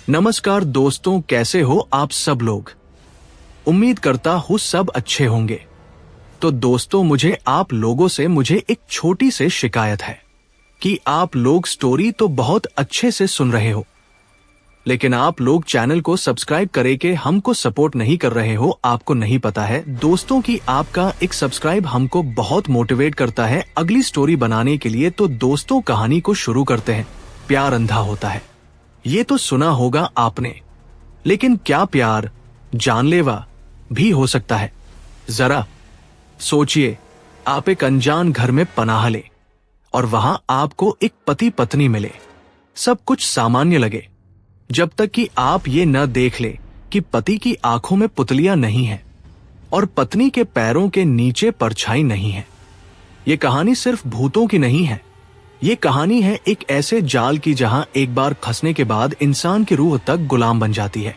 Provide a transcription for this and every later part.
नमस्कार दोस्तों, कैसे हो आप सब लोग। उम्मीद करता हूँ सब अच्छे होंगे। तो दोस्तों, मुझे आप लोगों से एक छोटी सी शिकायत है कि आप लोग स्टोरी तो बहुत अच्छे से सुन रहे हो, लेकिन आप लोग चैनल को सब्सक्राइब करे के हमको सपोर्ट नहीं कर रहे हो। आपको नहीं पता है दोस्तों कि आपका एक सब्सक्राइब हमको बहुत मोटिवेट करता है अगली स्टोरी बनाने के लिए। तो दोस्तों, कहानी को शुरू करते हैं। प्यार अंधा होता है, ये तो सुना होगा आपने, लेकिन क्या प्यार जानलेवा भी हो सकता है? जरा सोचिए, आप एक अनजान घर में पनाह ले और वहां आपको एक पति पत्नी मिले। सब कुछ सामान्य लगे जब तक कि आप ये न देख ले कि पति की आंखों में पुतलियां नहीं है और पत्नी के पैरों के नीचे परछाई नहीं है। ये कहानी सिर्फ भूतों की नहीं है, ये कहानी है एक ऐसे जाल की जहां एक बार फंसने के बाद इंसान की रूह तक गुलाम बन जाती है।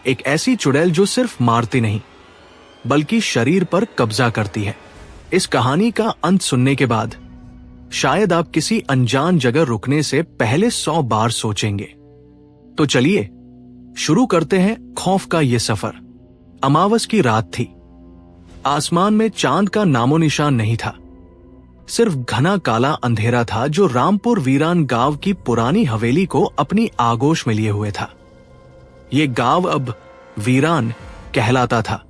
एक ऐसी चुड़ैल जो सिर्फ मारती नहीं बल्कि शरीर पर कब्जा करती है। इस कहानी का अंत सुनने के बाद शायद आप किसी अनजान जगह रुकने से पहले 100 बार सोचेंगे। तो चलिए शुरू करते हैं खौफ का ये सफर। अमावस की रात थी। आसमान में चांद का नामो निशान नहीं था, सिर्फ घना काला अंधेरा था जो रामपुर वीरान गांव की पुरानी हवेली को अपनी आगोश में लिए हुए था। ये गांव अब वीरान कहलाता था,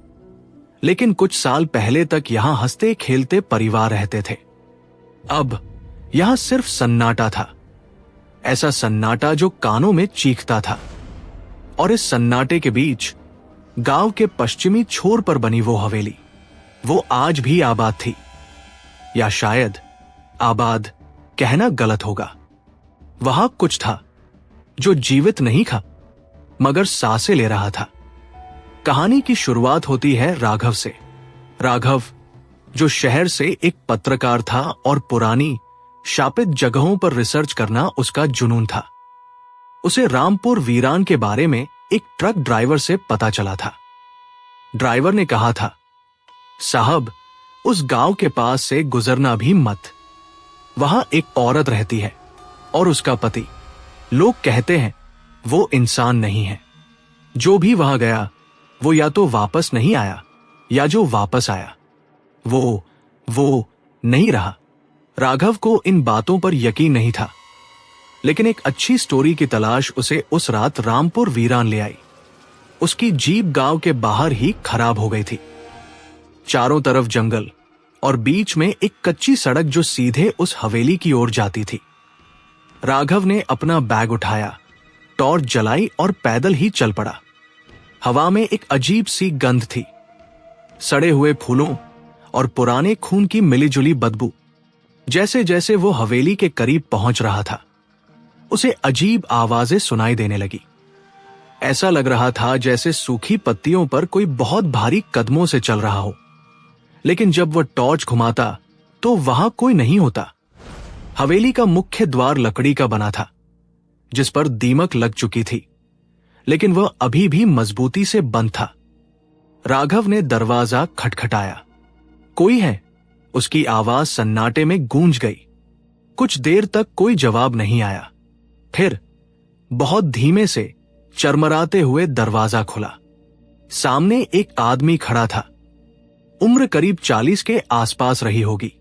लेकिन कुछ साल पहले तक यहां हंसते खेलते परिवार रहते थे। अब यहां सिर्फ सन्नाटा था, ऐसा सन्नाटा जो कानों में चीखता था। और इस सन्नाटे के बीच गांव के पश्चिमी छोर पर बनी वो हवेली, वो आज भी आबाद थी, या शायद आबाद कहना गलत होगा। वहां कुछ था जो जीवित नहीं था मगर सांसें ले रहा था। कहानी की शुरुआत होती है राघव से। राघव जो शहर से एक पत्रकार था और पुरानी शापित जगहों पर रिसर्च करना उसका जुनून था। उसे रामपुर वीरान के बारे में एक ट्रक ड्राइवर से पता चला था। ड्राइवर ने कहा था, साहब, उस गांव के पास से गुजरना भी मत। वहां एक औरत रहती है और उसका पति। लोग कहते हैं वो इंसान नहीं है। जो भी वहां गया वो या तो वापस नहीं आया, या जो वापस आया वो नहीं रहा। राघव को इन बातों पर यकीन नहीं था, लेकिन एक अच्छी स्टोरी की तलाश उसे उस रात रामपुर वीरान ले आई। उसकी जीप गांव के बाहर ही खराब हो गई थी। चारों तरफ जंगल और बीच में एक कच्ची सड़क जो सीधे उस हवेली की ओर जाती थी। राघव ने अपना बैग उठाया, टॉर्च जलाई और पैदल ही चल पड़ा। हवा में एक अजीब सी गंध थी, सड़े हुए फूलों और पुराने खून की मिलीजुली बदबू। जैसे जैसे वो हवेली के करीब पहुंच रहा था, उसे अजीब आवाजें सुनाई देने लगी। ऐसा लग रहा था जैसे सूखी पत्तियों पर कोई बहुत भारी कदमों से चल रहा हो। लेकिन जब वह टॉर्च घुमाता तो वहां कोई नहीं होता। हवेली का मुख्य द्वार लकड़ी का बना था, जिस पर दीमक लग चुकी थी, लेकिन वह अभी भी मजबूती से बंद था। राघव ने दरवाजा खटखटाया। कोई है? उसकी आवाज सन्नाटे में गूंज गई। कुछ देर तक कोई जवाब नहीं आया। फिर बहुत धीमे से चरमराते हुए दरवाजा खुला। सामने एक आदमी खड़ा था। उम्र करीब 40 के आसपास रही होगी।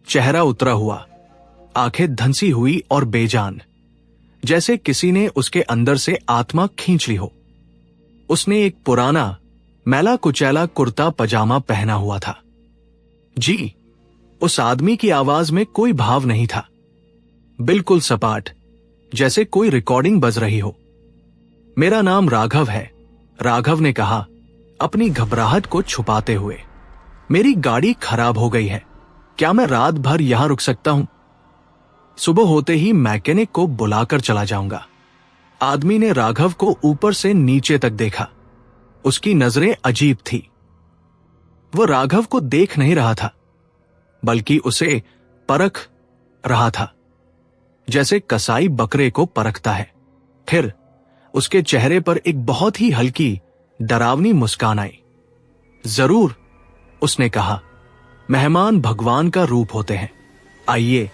चेहरा उतरा हुआ, आंखें धंसी हुई और बेजान, जैसे किसी ने उसके अंदर से आत्मा खींच ली हो। उसने एक पुराना मैला कुचैला कुर्ता पजामा पहना हुआ था। जी, उस आदमी की आवाज में कोई भाव नहीं था, बिल्कुल सपाट, जैसे कोई रिकॉर्डिंग बज रही हो। मेरा नाम राघव है, राघव ने कहा अपनी घबराहट को छुपाते हुए। मेरी गाड़ी खराब हो गई है, क्या मैं रात भर यहां रुक सकता हूं? सुबह होते ही मैकेनिक को बुलाकर चला जाऊंगा। आदमी ने राघव को ऊपर से नीचे तक देखा। उसकी नजरें अजीब थी। वह राघव को देख नहीं रहा था, बल्कि उसे परख रहा था, जैसे कसाई बकरे को परखता है। फिर उसके चेहरे पर एक बहुत ही हल्की डरावनी मुस्कान आई। जरूर, उसने कहा, मेहमान भगवान का रूप होते हैं। आइए,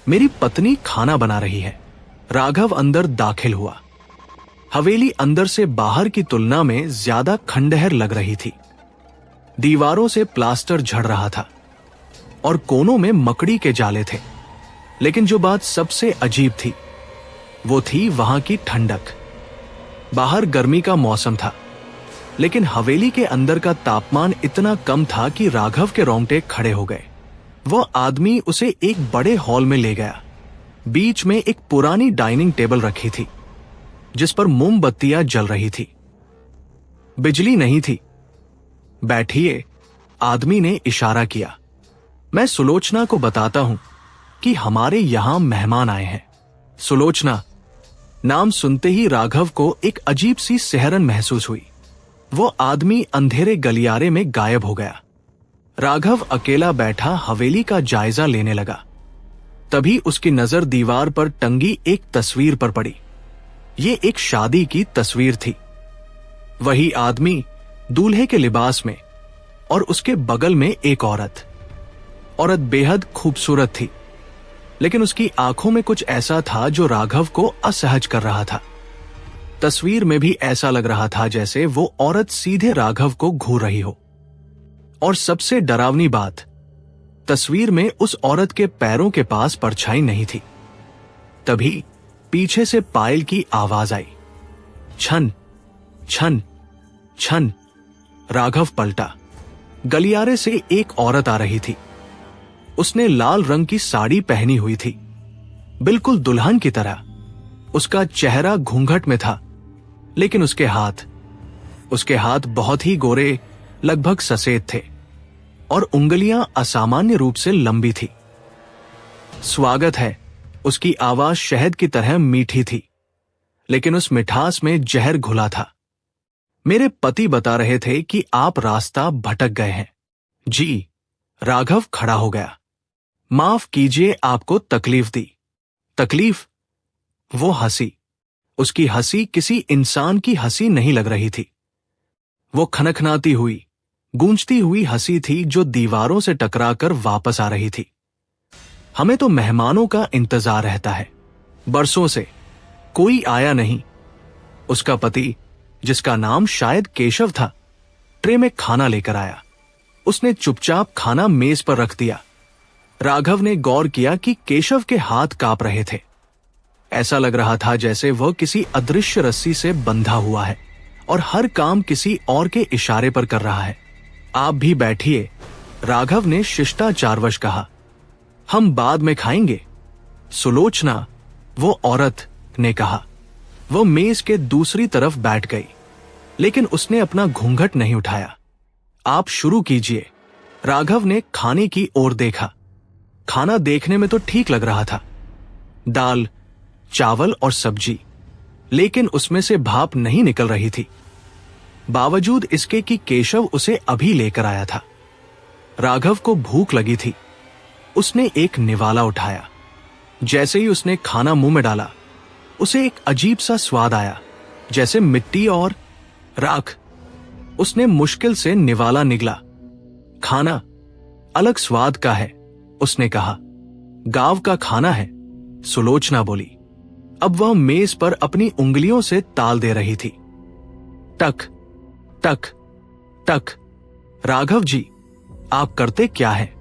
मेरी पत्नी खाना बना रही है। राघव अंदर दाखिल हुआ। हवेली अंदर से बाहर की तुलना में ज्यादा खंडहर लग रही थी। दीवारों से प्लास्टर झड़ रहा था और कोनों में मकड़ी के जाले थे। लेकिन जो बात सबसे अजीब थी वो थी वहां की ठंडक। बाहर गर्मी का मौसम था, लेकिन हवेली के अंदर का तापमान इतना कम था कि राघव के रोंगटे खड़े हो गए। वह आदमी उसे एक बड़े हॉल में ले गया। बीच में एक पुरानी डाइनिंग टेबल रखी थी जिस पर मोमबत्तियां जल रही थी। बिजली नहीं थी। बैठिए, आदमी ने इशारा किया। मैं सुलोचना को बताता हूं कि हमारे यहां मेहमान आए हैं। सुलोचना नाम सुनते ही राघव को एक अजीब सी सिहरन महसूस हुई। वो आदमी अंधेरे गलियारे में गायब हो गया। राघव अकेला बैठा हवेली का जायजा लेने लगा। तभी उसकी नजर दीवार पर टंगी एक तस्वीर पर पड़ी। ये एक शादी की तस्वीर थी। वही आदमी दूल्हे के लिबास में और उसके बगल में एक औरत। औरत बेहद खूबसूरत थी, लेकिन उसकी आंखों में कुछ ऐसा था जो राघव को असहज कर रहा था। तस्वीर में भी ऐसा लग रहा था जैसे वो औरत सीधे राघव को घूर रही हो। और सबसे डरावनी बात, तस्वीर में उस औरत के पैरों के पास परछाई नहीं थी। तभी पीछे से पायल की आवाज आई। छन छन छन। राघव पलटा। गलियारे से एक औरत आ रही थी। उसने लाल रंग की साड़ी पहनी हुई थी, बिल्कुल दुल्हन की तरह। उसका चेहरा घूंघट में था, लेकिन उसके हाथ बहुत ही गोरे, लगभग सफेद थे और उंगलियां असामान्य रूप से लंबी थी। स्वागत है। उसकी आवाज शहद की तरह मीठी थी, लेकिन उस मिठास में जहर घुला था। मेरे पति बता रहे थे कि आप रास्ता भटक गए हैं। जी। राघव खड़ा हो गया। माफ कीजिए, आपको तकलीफ दी। तकलीफ? वो हंसी। उसकी हंसी किसी इंसान की हंसी नहीं लग रही थी। वो खनखनाती हुई, गूंजती हुई हंसी थी जो दीवारों से टकराकर वापस आ रही थी। हमें तो मेहमानों का इंतजार रहता है। बरसों से कोई आया नहीं। उसका पति, जिसका नाम शायद केशव था, ट्रे में खाना लेकर आया। उसने चुपचाप खाना मेज पर रख दिया। राघव ने गौर किया कि केशव के हाथ कांप रहे थे। ऐसा लग रहा था जैसे वह किसी अदृश्य रस्सी से बंधा हुआ है और हर काम किसी और के इशारे पर कर रहा है। आप भी बैठिए, राघव ने शिष्टाचारवश कहा। हम बाद में खाएंगे। सुलोचना, वो औरत, ने कहा। वो मेज के दूसरी तरफ बैठ गई, लेकिन उसने अपना घूंघट नहीं उठाया। आप शुरू कीजिए। राघव ने खाने की ओर देखा। खाना देखने में तो ठीक लग रहा था, दाल, चावल और सब्जी, लेकिन उसमें से भाप नहीं निकल रही थी, बावजूद इसके कि केशव उसे अभी लेकर आया था। राघव को भूख लगी थी। उसने एक निवाला उठाया। जैसे ही उसने खाना मुंह में डाला, उसे एक अजीब सा स्वाद आया, जैसे मिट्टी और राख। उसने मुश्किल से निवाला निगला। खाना अलग स्वाद का है, उसने कहा। गांव का खाना है, सुलोचना बोली। अब वह मेज पर अपनी उंगलियों से ताल दे रही थी। टक टक टक। राघव जी, आप करते क्या हैं?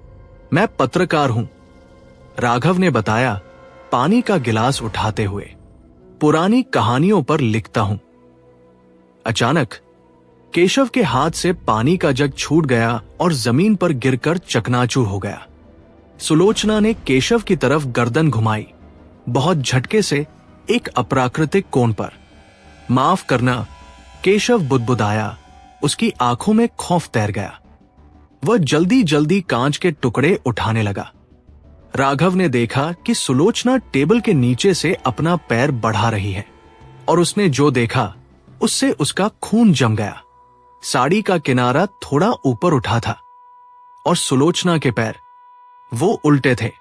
मैं पत्रकार हूं, राघव ने बताया, पानी का गिलास उठाते हुए। पुरानी कहानियों पर लिखता हूं। अचानक केशव के हाथ से पानी का जग छूट गया और जमीन पर गिरकर चकनाचूर हो गया। सुलोचना ने केशव की तरफ गर्दन घुमाई, बहुत झटके से, एक अप्राकृतिक कोण पर। माफ करना, केशव बुदबुदाया। उसकी आंखों में खौफ तैर गया। वह जल्दी जल्दी कांच के टुकड़े उठाने लगा। राघव ने देखा कि सुलोचना टेबल के नीचे से अपना पैर बढ़ा रही है, और उसने जो देखा उससे उसका खून जम गया। साड़ी का किनारा थोड़ा ऊपर उठा था और सुलोचना के पैर, वो उल्टे थे,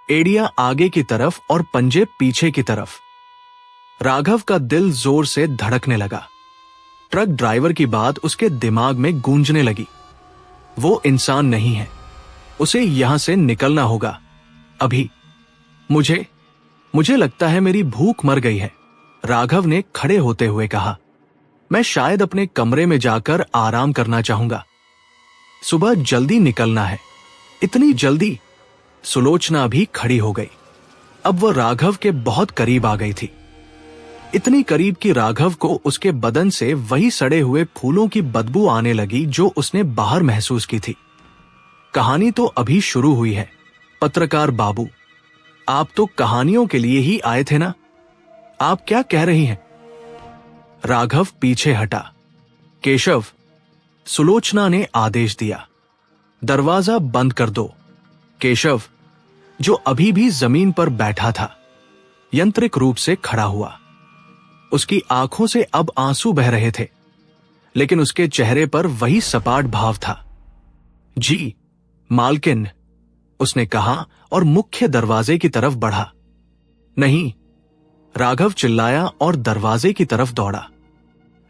एड़ियां आगे की तरफ और पंजे पीछे की तरफ। राघव का दिल जोर से धड़कने लगा। ट्रक ड्राइवर की बात उसके दिमाग में गूंजने लगी। वो इंसान नहीं है, उसे यहां से निकलना होगा अभी। मुझे लगता है मेरी भूख मर गई है। राघव ने खड़े होते हुए कहा, मैं शायद अपने कमरे में जाकर आराम करना चाहूंगा। सुबह जल्दी निकलना है। इतनी जल्दी? सुलोचना भी खड़ी हो गई। अब वह राघव के बहुत करीब आ गई थी। इतनी करीब कि राघव को उसके बदन से वही सड़े हुए फूलों की बदबू आने लगी जो उसने बाहर महसूस की थी। कहानी तो अभी शुरू हुई है। पत्रकार बाबू, आप तो कहानियों के लिए ही आए थे ना? आप क्या कह रही हैं? राघव पीछे हटा। केशव, सुलोचना ने आदेश दिया, दरवाजा बंद कर दो। केशव, जो अभी भी जमीन पर बैठा था, यांत्रिक रूप से खड़ा हुआ। उसकी आंखों से अब आंसू बह रहे थे, लेकिन उसके चेहरे पर वही सपाट भाव था। जी मालकिन, उसने कहा और मुख्य दरवाजे की तरफ बढ़ा। नहीं, राघव चिल्लाया और दरवाजे की तरफ दौड़ा,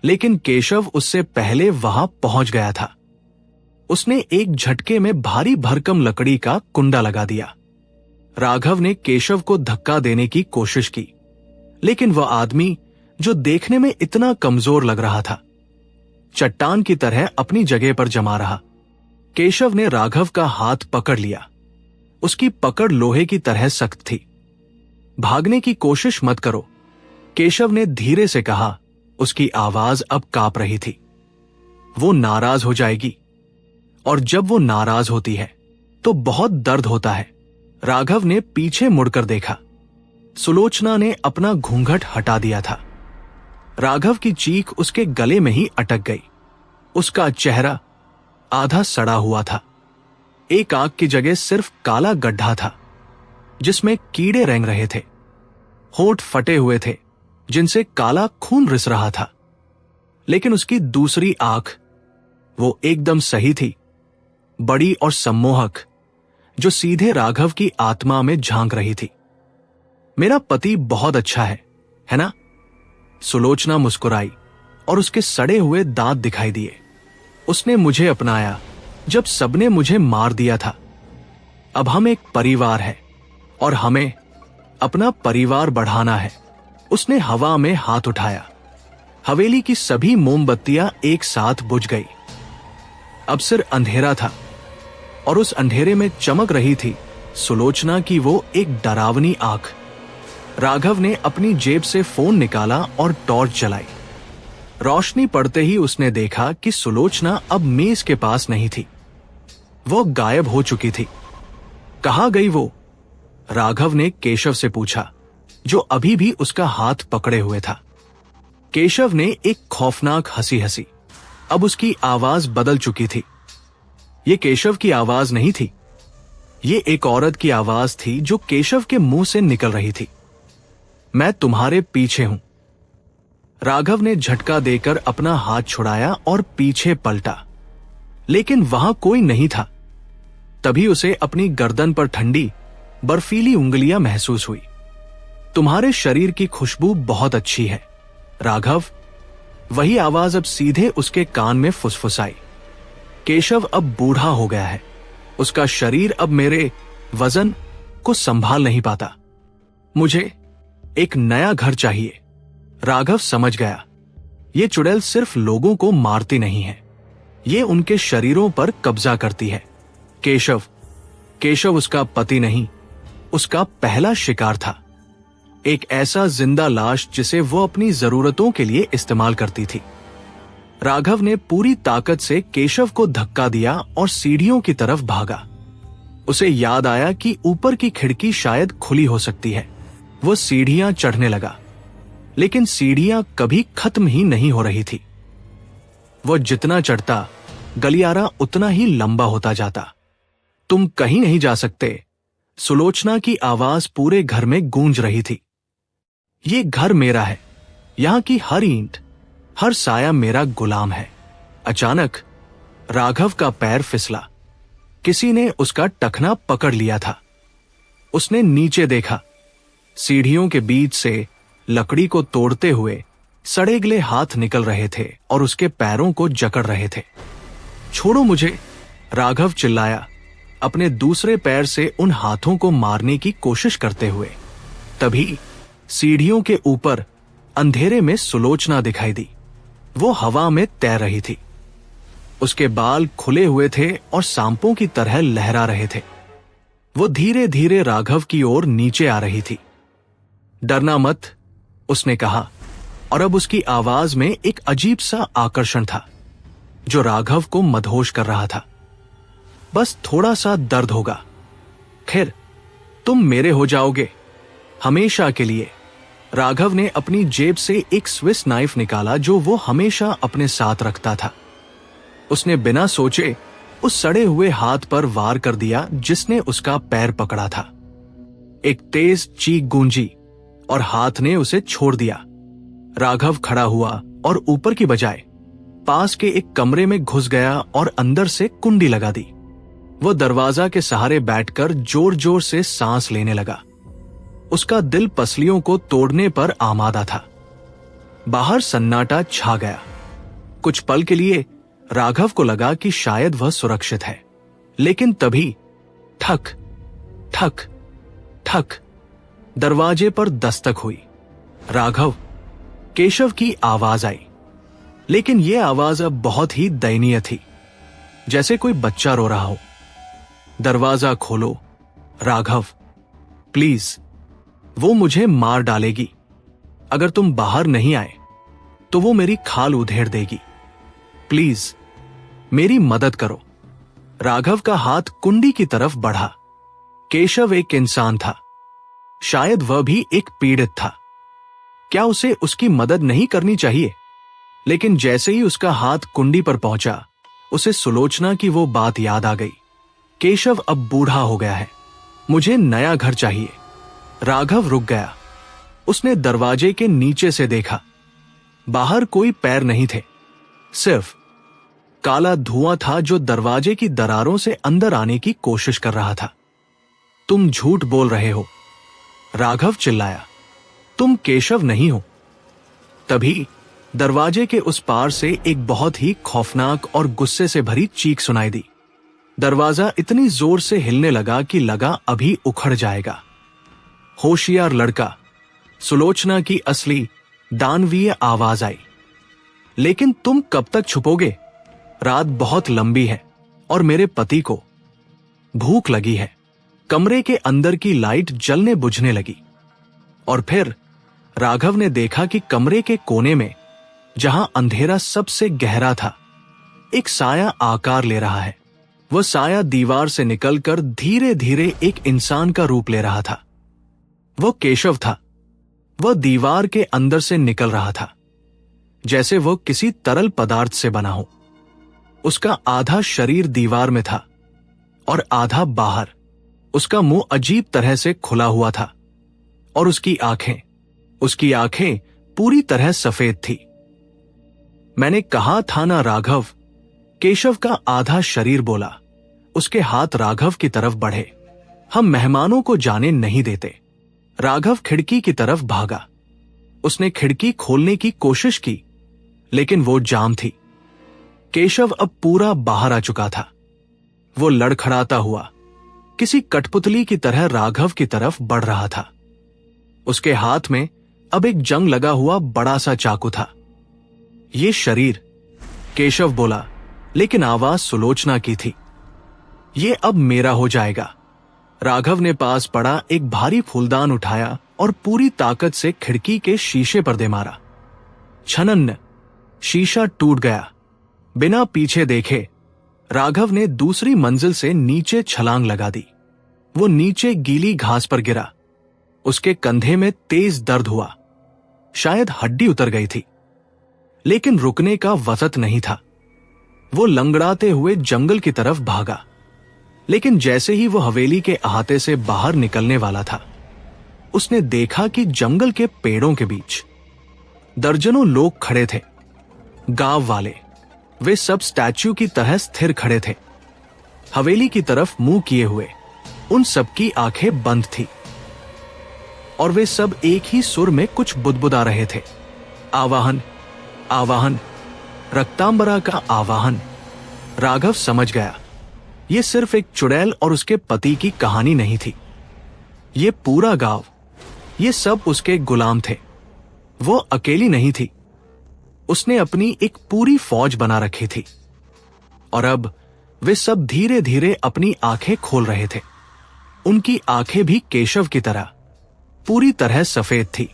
लेकिन केशव उससे पहले वहां पहुंच गया था। उसने एक झटके में भारी भरकम लकड़ी का कुंडा लगा दिया। राघव ने केशव को धक्का देने की कोशिश की, लेकिन वह आदमी, जो देखने में इतना कमजोर लग रहा था, चट्टान की तरह अपनी जगह पर जमा रहा। केशव ने राघव का हाथ पकड़ लिया। उसकी पकड़ लोहे की तरह सख्त थी। भागने की कोशिश मत करो, केशव ने धीरे से कहा। उसकी आवाज अब कांप रही थी। वो नाराज हो जाएगी, और जब वो नाराज होती है तो बहुत दर्द होता है। राघव ने पीछे मुड़कर देखा। सुलोचना ने अपना घूंघट हटा दिया था। राघव की चीख उसके गले में ही अटक गई। उसका चेहरा आधा सड़ा हुआ था। एक आंख की जगह सिर्फ काला गड्ढा था, जिसमें कीड़े रेंग रहे थे। होंठ फटे हुए थे, जिनसे काला खून रिस रहा था। लेकिन उसकी दूसरी आंख, वो एकदम सही थी, बड़ी और सम्मोहक, जो सीधे राघव की आत्मा में झांक रही थी। मेरा पति बहुत अच्छा है ना? सुलोचना मुस्कुराई और उसके सड़े हुए दांत दिखाई दिए। उसने मुझे अपनाया जब सबने मुझे मार दिया था। अब हम एक परिवार है और हमें अपना परिवार बढ़ाना है। उसने हवा में हाथ उठाया। हवेली की सभी मोमबत्तियां एक साथ बुझ गई। अब सिर्फ अंधेरा था, और उस अंधेरे में चमक रही थी सुलोचना की वो एक डरावनी आंख। राघव ने अपनी जेब से फोन निकाला और टॉर्च जलाई। रोशनी पड़ते ही उसने देखा कि सुलोचना अब मेज के पास नहीं थी। वो गायब हो चुकी थी। कहाँ गई वो? राघव ने केशव से पूछा, जो अभी भी उसका हाथ पकड़े हुए था। केशव ने एक खौफनाक हंसी हंसी। अब उसकी आवाज बदल चुकी थी। ये केशव की आवाज नहीं थी। ये एक औरत की आवाज थी जो केशव के मुंह से निकल रही थी। मैं तुम्हारे पीछे हूं। राघव ने झटका देकर अपना हाथ छुड़ाया और पीछे पलटा, लेकिन वहां कोई नहीं था। तभी उसे अपनी गर्दन पर ठंडी बर्फीली उंगलियां महसूस हुई। तुम्हारे शरीर की खुशबू बहुत अच्छी है, राघव। वही आवाज अब सीधे उसके कान में फुसफुसाई। केशव अब बूढ़ा हो गया है। उसका शरीर अब मेरे वजन को संभाल नहीं पाता। मुझे एक नया घर चाहिए। राघव समझ गया, ये चुड़ैल सिर्फ लोगों को मारती नहीं है, ये उनके शरीरों पर कब्जा करती है। केशव उसका पति नहीं, उसका पहला शिकार था। एक ऐसा जिंदा लाश जिसे वो अपनी जरूरतों के लिए इस्तेमाल करती थी। राघव ने पूरी ताकत से केशव को धक्का दिया और सीढ़ियों की तरफ भागा। उसे याद आया कि ऊपर की खिड़की शायद खुली हो सकती है। वो सीढ़ियां चढ़ने लगा, लेकिन सीढ़ियां कभी खत्म ही नहीं हो रही थी। वो जितना चढ़ता, गलियारा उतना ही लंबा होता जाता। तुम कहीं नहीं जा सकते, सुलोचना की आवाज पूरे घर में गूंज रही थी। ये घर मेरा है, यहां की हर ईंट, हर साया मेरा गुलाम है। अचानक राघव का पैर फिसला। किसी ने उसका टखना पकड़ लिया था। उसने नीचे देखा। सीढ़ियों के बीच से लकड़ी को तोड़ते हुए सड़े गले हाथ निकल रहे थे और उसके पैरों को जकड़ रहे थे। छोड़ो मुझे, राघव चिल्लाया, अपने दूसरे पैर से उन हाथों को मारने की कोशिश करते हुए। तभी सीढ़ियों के ऊपर अंधेरे में सुलोचना दिखाई दी। वो हवा में तैर रही थी। उसके बाल खुले हुए थे और सांपों की तरह लहरा रहे थे। वो धीरे धीरे राघव की ओर नीचे आ रही थी। डरना मत, उसने कहा, और अब उसकी आवाज में एक अजीब सा आकर्षण था जो राघव को मदहोश कर रहा था। बस थोड़ा सा दर्द होगा, खैर तुम मेरे हो जाओगे हमेशा के लिए। राघव ने अपनी जेब से एक स्विस नाइफ निकाला जो वो हमेशा अपने साथ रखता था। उसने बिना सोचे उस सड़े हुए हाथ पर वार कर दिया जिसने उसका पैर पकड़ा था। एक तेज चीख गूंजी और हाथ ने उसे छोड़ दिया। राघव खड़ा हुआ और ऊपर की बजाय पास के एक कमरे में घुस गया और अंदर से कुंडी लगा दी। वो दरवाजा के सहारे बैठकर जोर जोर से सांस लेने लगा। उसका दिल पसलियों को तोड़ने पर आमादा था। बाहर सन्नाटा छा गया। कुछ पल के लिए राघव को लगा कि शायद वह सुरक्षित है, लेकिन तभी ठक ठक ठक दरवाजे पर दस्तक हुई। राघव, केशव की आवाज आई, लेकिन यह आवाज अब बहुत ही दयनीय थी, जैसे कोई बच्चा रो रहा हो। दरवाजा खोलो राघव, प्लीज, वो मुझे मार डालेगी। अगर तुम बाहर नहीं आए तो वो मेरी खाल उधेड़ देगी। प्लीज मेरी मदद करो। राघव का हाथ कुंडी की तरफ बढ़ा। केशव एक इंसान था, शायद वह भी एक पीड़ित था। क्या उसे उसकी मदद नहीं करनी चाहिए? लेकिन जैसे ही उसका हाथ कुंडी पर पहुंचा, उसे सुलोचना की वो बात याद आ गई। केशव अब बूढ़ा हो गया है, मुझे नया घर चाहिए। राघव रुक गया। उसने दरवाजे के नीचे से देखा। बाहर कोई पैर नहीं थे, सिर्फ काला धुआं था जो दरवाजे की दरारों से अंदर आने की कोशिश कर रहा था। तुम झूठ बोल रहे हो, राघव चिल्लाया। तुम केशव नहीं हो। तभी दरवाजे के उस पार से एक बहुत ही खौफनाक और गुस्से से भरी चीख सुनाई दी। दरवाजा इतनी जोर से हिलने लगा कि लगा अभी उखड़ जाएगा। होशियार लड़का, सुलोचना की असली दानवीय आवाज आई। लेकिन तुम कब तक छुपोगे? रात बहुत लंबी है और मेरे पति को भूख लगी है। कमरे के अंदर की लाइट जलने बुझने लगी और फिर राघव ने देखा कि कमरे के कोने में, जहां अंधेरा सबसे गहरा था, एक साया आकार ले रहा है। वह साया दीवार से निकलकर धीरे धीरे एक इंसान का रूप ले रहा था। वह केशव था। वह दीवार के अंदर से निकल रहा था, जैसे वह किसी तरल पदार्थ से बना हो। उसका आधा शरीर दीवार में था और आधा बाहर। उसका मुंह अजीब तरह से खुला हुआ था और उसकी आंखें पूरी तरह सफेद थी। मैंने कहा था ना राघव, केशव का आधा शरीर बोला। उसके हाथ राघव की तरफ बढ़े। हम मेहमानों को जाने नहीं देते। राघव खिड़की की तरफ भागा। उसने खिड़की खोलने की कोशिश की, लेकिन वो जाम थी। केशव अब पूरा बाहर आ चुका था। वो लड़खड़ाता हुआ किसी कठपुतली की तरह राघव की तरफ बढ़ रहा था। उसके हाथ में अब एक जंग लगा हुआ बड़ा सा चाकू था। ये शरीर, केशव बोला, लेकिन आवाज सुलोचना की थी। ये अब मेरा हो जाएगा। राघव ने पास पड़ा एक भारी फूलदान उठाया और पूरी ताकत से खिड़की के शीशे पर दे मारा। छनन्न, शीशा टूट गया। बिना पीछे देखे राघव ने दूसरी मंजिल से नीचे छलांग लगा दी। वो नीचे गीली घास पर गिरा। उसके कंधे में तेज दर्द हुआ। शायद हड्डी उतर गई थी, लेकिन रुकने का वसत नहीं था। वो लंगड़ाते हुए जंगल की तरफ भागा, लेकिन जैसे ही वो हवेली के अहाते से बाहर निकलने वाला था, उसने देखा कि जंगल के पेड़ों के बीच दर्जनों लोग खड़े थे। गांव वाले, वे सब स्टैच्यू की तरह स्थिर खड़े थे, हवेली की तरफ मुंह किए हुए। उन सबकी आंखें बंद थी और वे सब एक ही सुर में कुछ बुदबुदा रहे थे। आवाहन, आवाहन, रक्तांबरा का आवाहन। राघव समझ गया, ये सिर्फ एक चुड़ैल और उसके पति की कहानी नहीं थी। ये पूरा गांव, ये सब उसके गुलाम थे। वो अकेली नहीं थी, उसने अपनी एक पूरी फौज बना रखी थी। और अब वे सब धीरे धीरे अपनी आंखें खोल रहे थे। उनकी आंखें भी केशव की तरह पूरी तरह सफेद थी।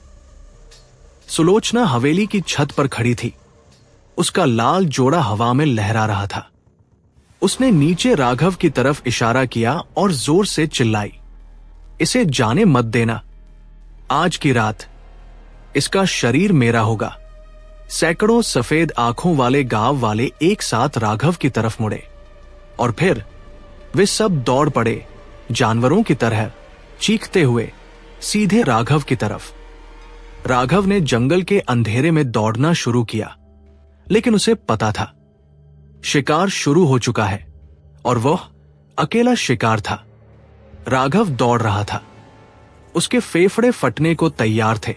सुलोचना हवेली की छत पर खड़ी थी। उसका लाल जोड़ा हवा में लहरा रहा था। उसने नीचे राघव की तरफ इशारा किया और जोर से चिल्लाई, इसे जाने मत देना। आज की रात इसका शरीर मेरा होगा। सैकड़ों सफेद आंखों वाले गांव वाले एक साथ राघव की तरफ मुड़े और फिर वे सब दौड़ पड़े, जानवरों की तरह चीखते हुए सीधे राघव की तरफ। राघव ने जंगल के अंधेरे में दौड़ना शुरू किया, लेकिन उसे पता था शिकार शुरू हो चुका है और वह अकेला शिकार था। राघव दौड़ रहा था। उसके फेफड़े फटने को तैयार थे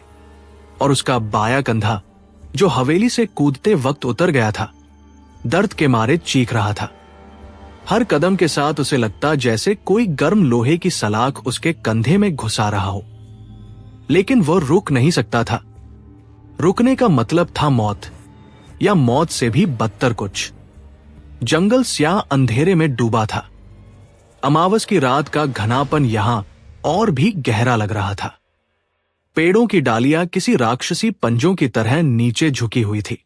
और उसका बायां कंधा, जो हवेली से कूदते वक्त उतर गया था, दर्द के मारे चीख रहा था। हर कदम के साथ उसे लगता जैसे कोई गर्म लोहे की सलाख उसके कंधे में घुसा रहा हो, लेकिन वह रुक नहीं सकता था। रुकने का मतलब था मौत, या मौत से भी बदतर कुछ। जंगल स्याह अंधेरे में डूबा था। अमावस की रात का घनापन यहां और भी गहरा लग रहा था। पेड़ों की डालियां किसी राक्षसी पंजों की तरह नीचे झुकी हुई थी,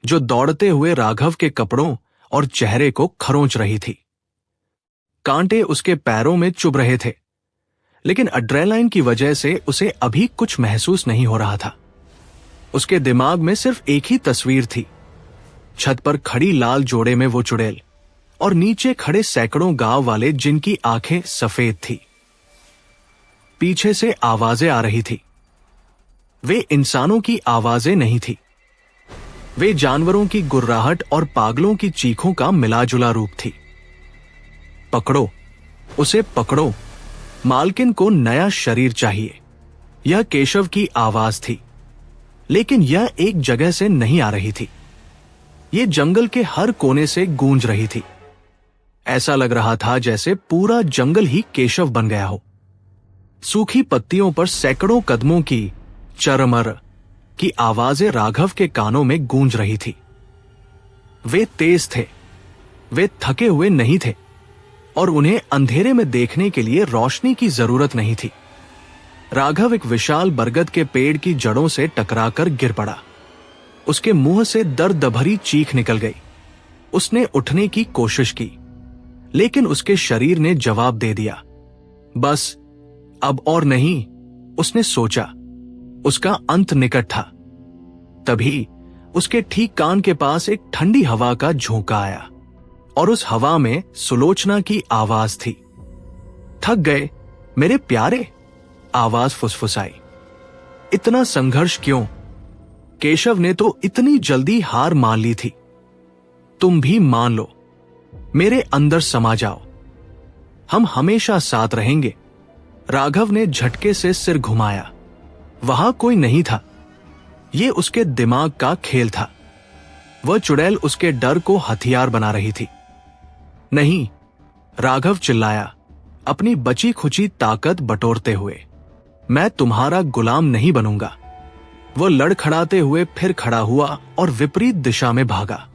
जो दौड़ते हुए राघव के कपड़ों और चेहरे को खरोंच रही थी। कांटे उसके पैरों में चुभ रहे थे, लेकिन एड्रेनालाइन की वजह से उसे अभी कुछ महसूस नहीं हो रहा था। उसके दिमाग में सिर्फ एक ही तस्वीर थी, छत पर खड़ी लाल जोड़े में वो चुड़ैल और नीचे खड़े सैकड़ों गांव वाले जिनकी आंखें सफेद थी। पीछे से आवाजें आ रही थी। वे इंसानों की आवाजें नहीं थी, वे जानवरों की गुर्राहट और पागलों की चीखों का मिलाजुला रूप थी। पकड़ो, उसे पकड़ो, मालकिन को नया शरीर चाहिए। यह केशव की आवाज थी, लेकिन यह एक जगह से नहीं आ रही थी। यह जंगल के हर कोने से गूंज रही थी। ऐसा लग रहा था जैसे पूरा जंगल ही केशव बन गया हो। सूखी पत्तियों पर सैकड़ों कदमों की चरमर की आवाजें राघव के कानों में गूंज रही थी। वे तेज थे, वे थके हुए नहीं थे और उन्हें अंधेरे में देखने के लिए रोशनी की जरूरत नहीं थी। राघव एक विशाल बरगद के पेड़ की जड़ों से टकराकर गिर पड़ा। उसके मुंह से दर्द भरी चीख निकल गई। उसने उठने की कोशिश की, लेकिन उसके शरीर ने जवाब दे दिया, बस अब और नहीं। उसने सोचा उसका अंत निकट था। तभी उसके ठीक कान के पास एक ठंडी हवा का झोंका आया और उस हवा में सुलोचना की आवाज थी। थक गए मेरे प्यारे, आवाज फुसफुसाई। इतना संघर्ष क्यों? केशव ने तो इतनी जल्दी हार मान ली थी। तुम भी मान लो, मेरे अंदर समा जाओ, हम हमेशा साथ रहेंगे। राघव ने झटके से सिर घुमाया। वहां कोई नहीं था। यह उसके दिमाग का खेल था। वह चुड़ैल उसके डर को हथियार बना रही थी। नहीं, राघव चिल्लाया, अपनी बची खुची ताकत बटोरते हुए, मैं तुम्हारा गुलाम नहीं बनूंगा। वह लड़खड़ाते हुए फिर खड़ा हुआ और विपरीत दिशा में भागा।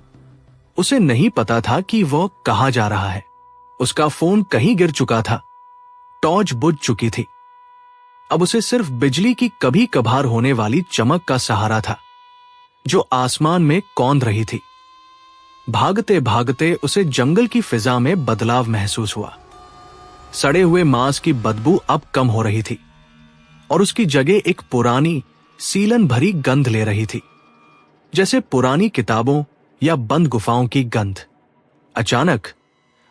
उसे नहीं पता था कि वह कहां जा रहा है। उसका फोन कहीं गिर चुका था, टॉर्च बुझ चुकी थी। अब उसे सिर्फ बिजली की कभी कभार होने वाली चमक का सहारा था, जो आसमान में कौंध रही थी। भागते भागते उसे जंगल की फिजा में बदलाव महसूस हुआ। सड़े हुए मांस की बदबू अब कम हो रही थी और उसकी जगह एक पुरानी सीलन भरी गंध ले रही थी, जैसे पुरानी किताबों या बंद गुफाओं की गंध। अचानक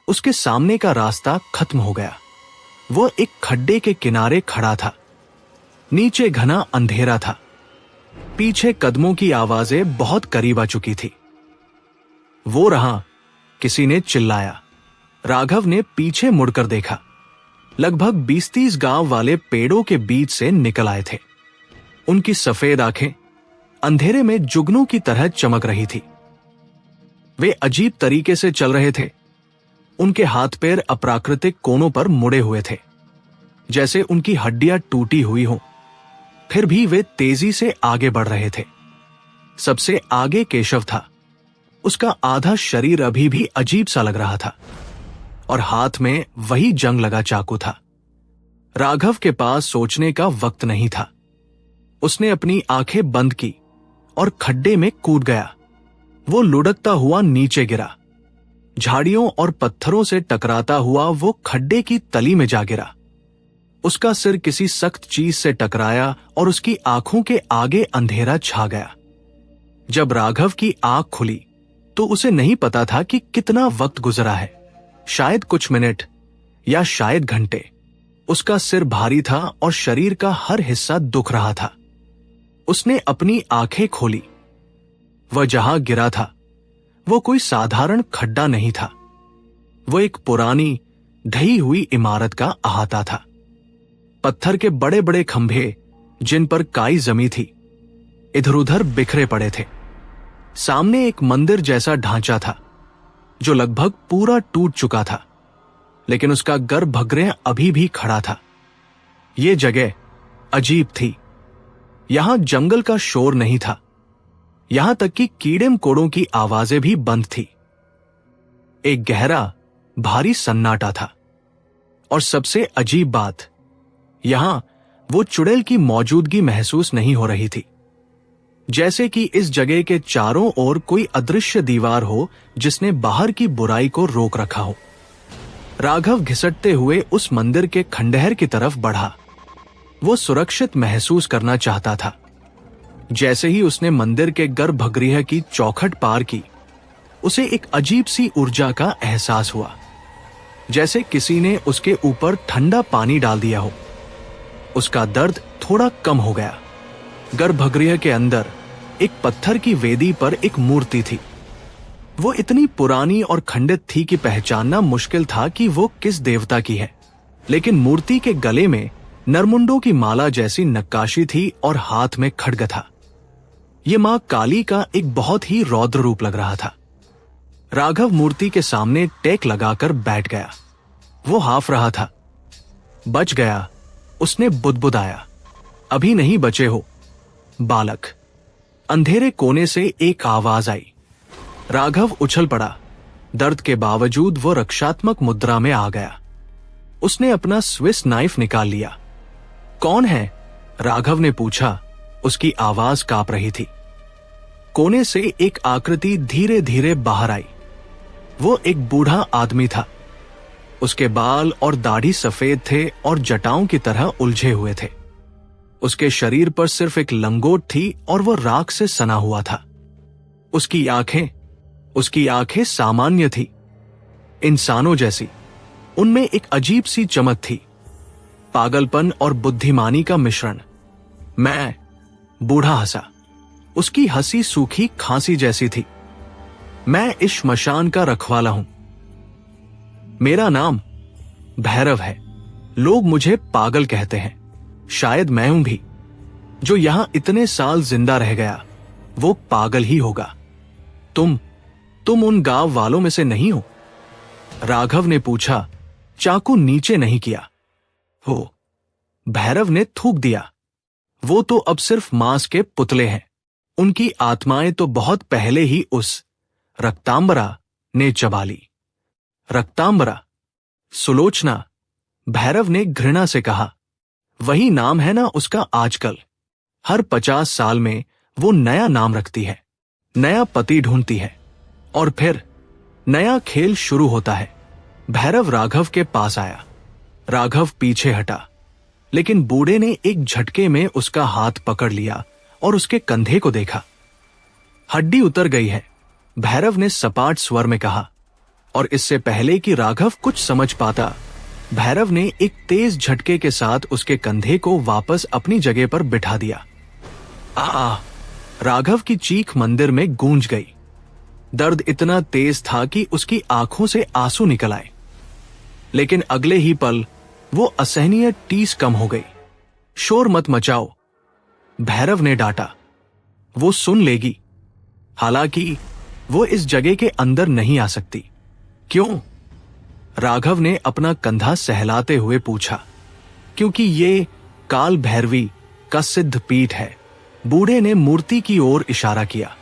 उसके सामने का रास्ता खत्म हो गया। वो एक खड्डे के किनारे खड़ा था। नीचे घना अंधेरा था। पीछे कदमों की आवाजें बहुत करीब आ चुकी थी। वो रहा, किसी ने चिल्लाया। राघव ने पीछे मुड़कर देखा। लगभग 20-30 गांव वाले पेड़ों के बीच से निकल आए थे। उनकी सफेद आंखें अंधेरे में जुगनू की तरह चमक रही थी। वे अजीब तरीके से चल रहे थे। उनके हाथ पैर अप्राकृतिक कोनों पर मुड़े हुए थे, जैसे उनकी हड्डियां टूटी हुई हों। फिर भी वे तेजी से आगे बढ़ रहे थे। सबसे आगे केशव था। उसका आधा शरीर अभी भी अजीब सा लग रहा था और हाथ में वही जंग लगा चाकू था। राघव के पास सोचने का वक्त नहीं था। उसने अपनी आंखें बंद की और खड्डे में कूद गया। वो लुढ़कता हुआ नीचे गिरा। झाड़ियों और पत्थरों से टकराता हुआ वो खड्डे की तली में जा गिरा। उसका सिर किसी सख्त चीज से टकराया और उसकी आंखों के आगे अंधेरा छा गया। जब राघव की आंख खुली तो उसे नहीं पता था कि कितना वक्त गुजरा है। शायद कुछ मिनट या शायद घंटे। उसका सिर भारी था और शरीर का हर हिस्सा दुख रहा था। उसने अपनी आंखें खोली। वह जहां गिरा था वो कोई साधारण खड्डा नहीं था। वो एक पुरानी ढही हुई इमारत का अहाता था। पत्थर के बड़े बड़े खंभे जिन पर काई जमी थी इधर उधर बिखरे पड़े थे। सामने एक मंदिर जैसा ढांचा था जो लगभग पूरा टूट चुका था, लेकिन उसका गर्भगृह अभी भी खड़ा था। ये जगह अजीब थी। यहां जंगल का शोर नहीं था। यहां तक कि कीड़े मकोड़ों की आवाजें भी बंद थी। एक गहरा भारी सन्नाटा था। और सबसे अजीब बात, यहां वो चुड़ैल की मौजूदगी महसूस नहीं हो रही थी। जैसे कि इस जगह के चारों ओर कोई अदृश्य दीवार हो जिसने बाहर की बुराई को रोक रखा हो। राघव घिसटते हुए उस मंदिर के खंडहर की तरफ बढ़ा। वो सुरक्षित महसूस करना चाहता था। जैसे ही उसने मंदिर के गर्भगृह की चौखट पार की, उसे एक अजीब सी ऊर्जा का एहसास हुआ, जैसे किसी ने उसके ऊपर ठंडा पानी डाल दिया हो। उसका दर्द थोड़ा कम हो गया। गर्भगृह के अंदर एक पत्थर की वेदी पर एक मूर्ति थी। वो इतनी पुरानी और खंडित थी कि पहचानना मुश्किल था कि वो किस देवता की है, लेकिन मूर्ति के गले में नरमुंडों की माला जैसी नक्काशी थी और हाथ में खड्ग था। ये मां काली का एक बहुत ही रौद्र रूप लग रहा था। राघव मूर्ति के सामने टेक लगाकर बैठ गया। वो हाफ रहा था। बच गया, उसने बुदबुदाया। अभी नहीं बचे हो बालक। अंधेरे कोने से एक आवाज आई। राघव उछल पड़ा। दर्द के बावजूद वो रक्षात्मक मुद्रा में आ गया। उसने अपना स्विस नाइफ निकाल लिया। कौन है? राघव ने पूछा। उसकी आवाज कांप रही थी। कोने से एक आकृति धीरे धीरे बाहर आई। वो एक बूढ़ा आदमी था। उसके बाल और दाढ़ी सफेद थे और जटाओं की तरह उलझे हुए थे। उसके शरीर पर सिर्फ एक लंगोट थी और वह राख से सना हुआ था। उसकी आंखें सामान्य थी, इंसानों जैसी। उनमें एक अजीब सी चमक थी, पागलपन और बुद्धिमानी का मिश्रण। मैं बूढ़ा हंसा। उसकी हंसी सूखी खांसी जैसी थी। मैं इस श्मशान का रखवाला हूं। मेरा नाम भैरव है। लोग मुझे पागल कहते हैं। शायद मैं हूं भी। जो यहां इतने साल जिंदा रह गया वो पागल ही होगा। तुम उन गांव वालों में से नहीं हो? राघव ने पूछा। चाकू नीचे नहीं किया। हो, भैरव ने थूक दिया। वो तो अब सिर्फ मांस के पुतले हैं। उनकी आत्माएं तो बहुत पहले ही उस रक्तांबरा ने चबा ली। रक्तांबरा? सुलोचना? भैरव ने घृणा से कहा। वही नाम है ना उसका आजकल। हर 50 साल में वो नया नाम रखती है, नया पति ढूंढती है और फिर नया खेल शुरू होता है। भैरव राघव के पास आया। राघव पीछे हटा, लेकिन बूढ़े ने एक झटके में उसका हाथ पकड़ लिया और उसके कंधे को देखा। हड्डी उतर गई है, भैरव ने सपाट स्वर में कहा। और इससे पहले कि राघव कुछ समझ पाता, भैरव ने एक तेज झटके के साथ उसके कंधे को वापस अपनी जगह पर बिठा दिया। आ! राघव की चीख मंदिर में गूंज गई। दर्द इतना तेज था कि उसकी आंखों से आंसू निकल आए, लेकिन अगले ही पल वो असहनीय टीस कम हो गई। शोर मत मचाओ, भैरव ने डांटा। वो सुन लेगी। हालांकि वो इस जगह के अंदर नहीं आ सकती। क्यों? राघव ने अपना कंधा सहलाते हुए पूछा। क्योंकि ये काल भैरवी का सिद्ध पीठ है। बूढ़े ने मूर्ति की ओर इशारा किया।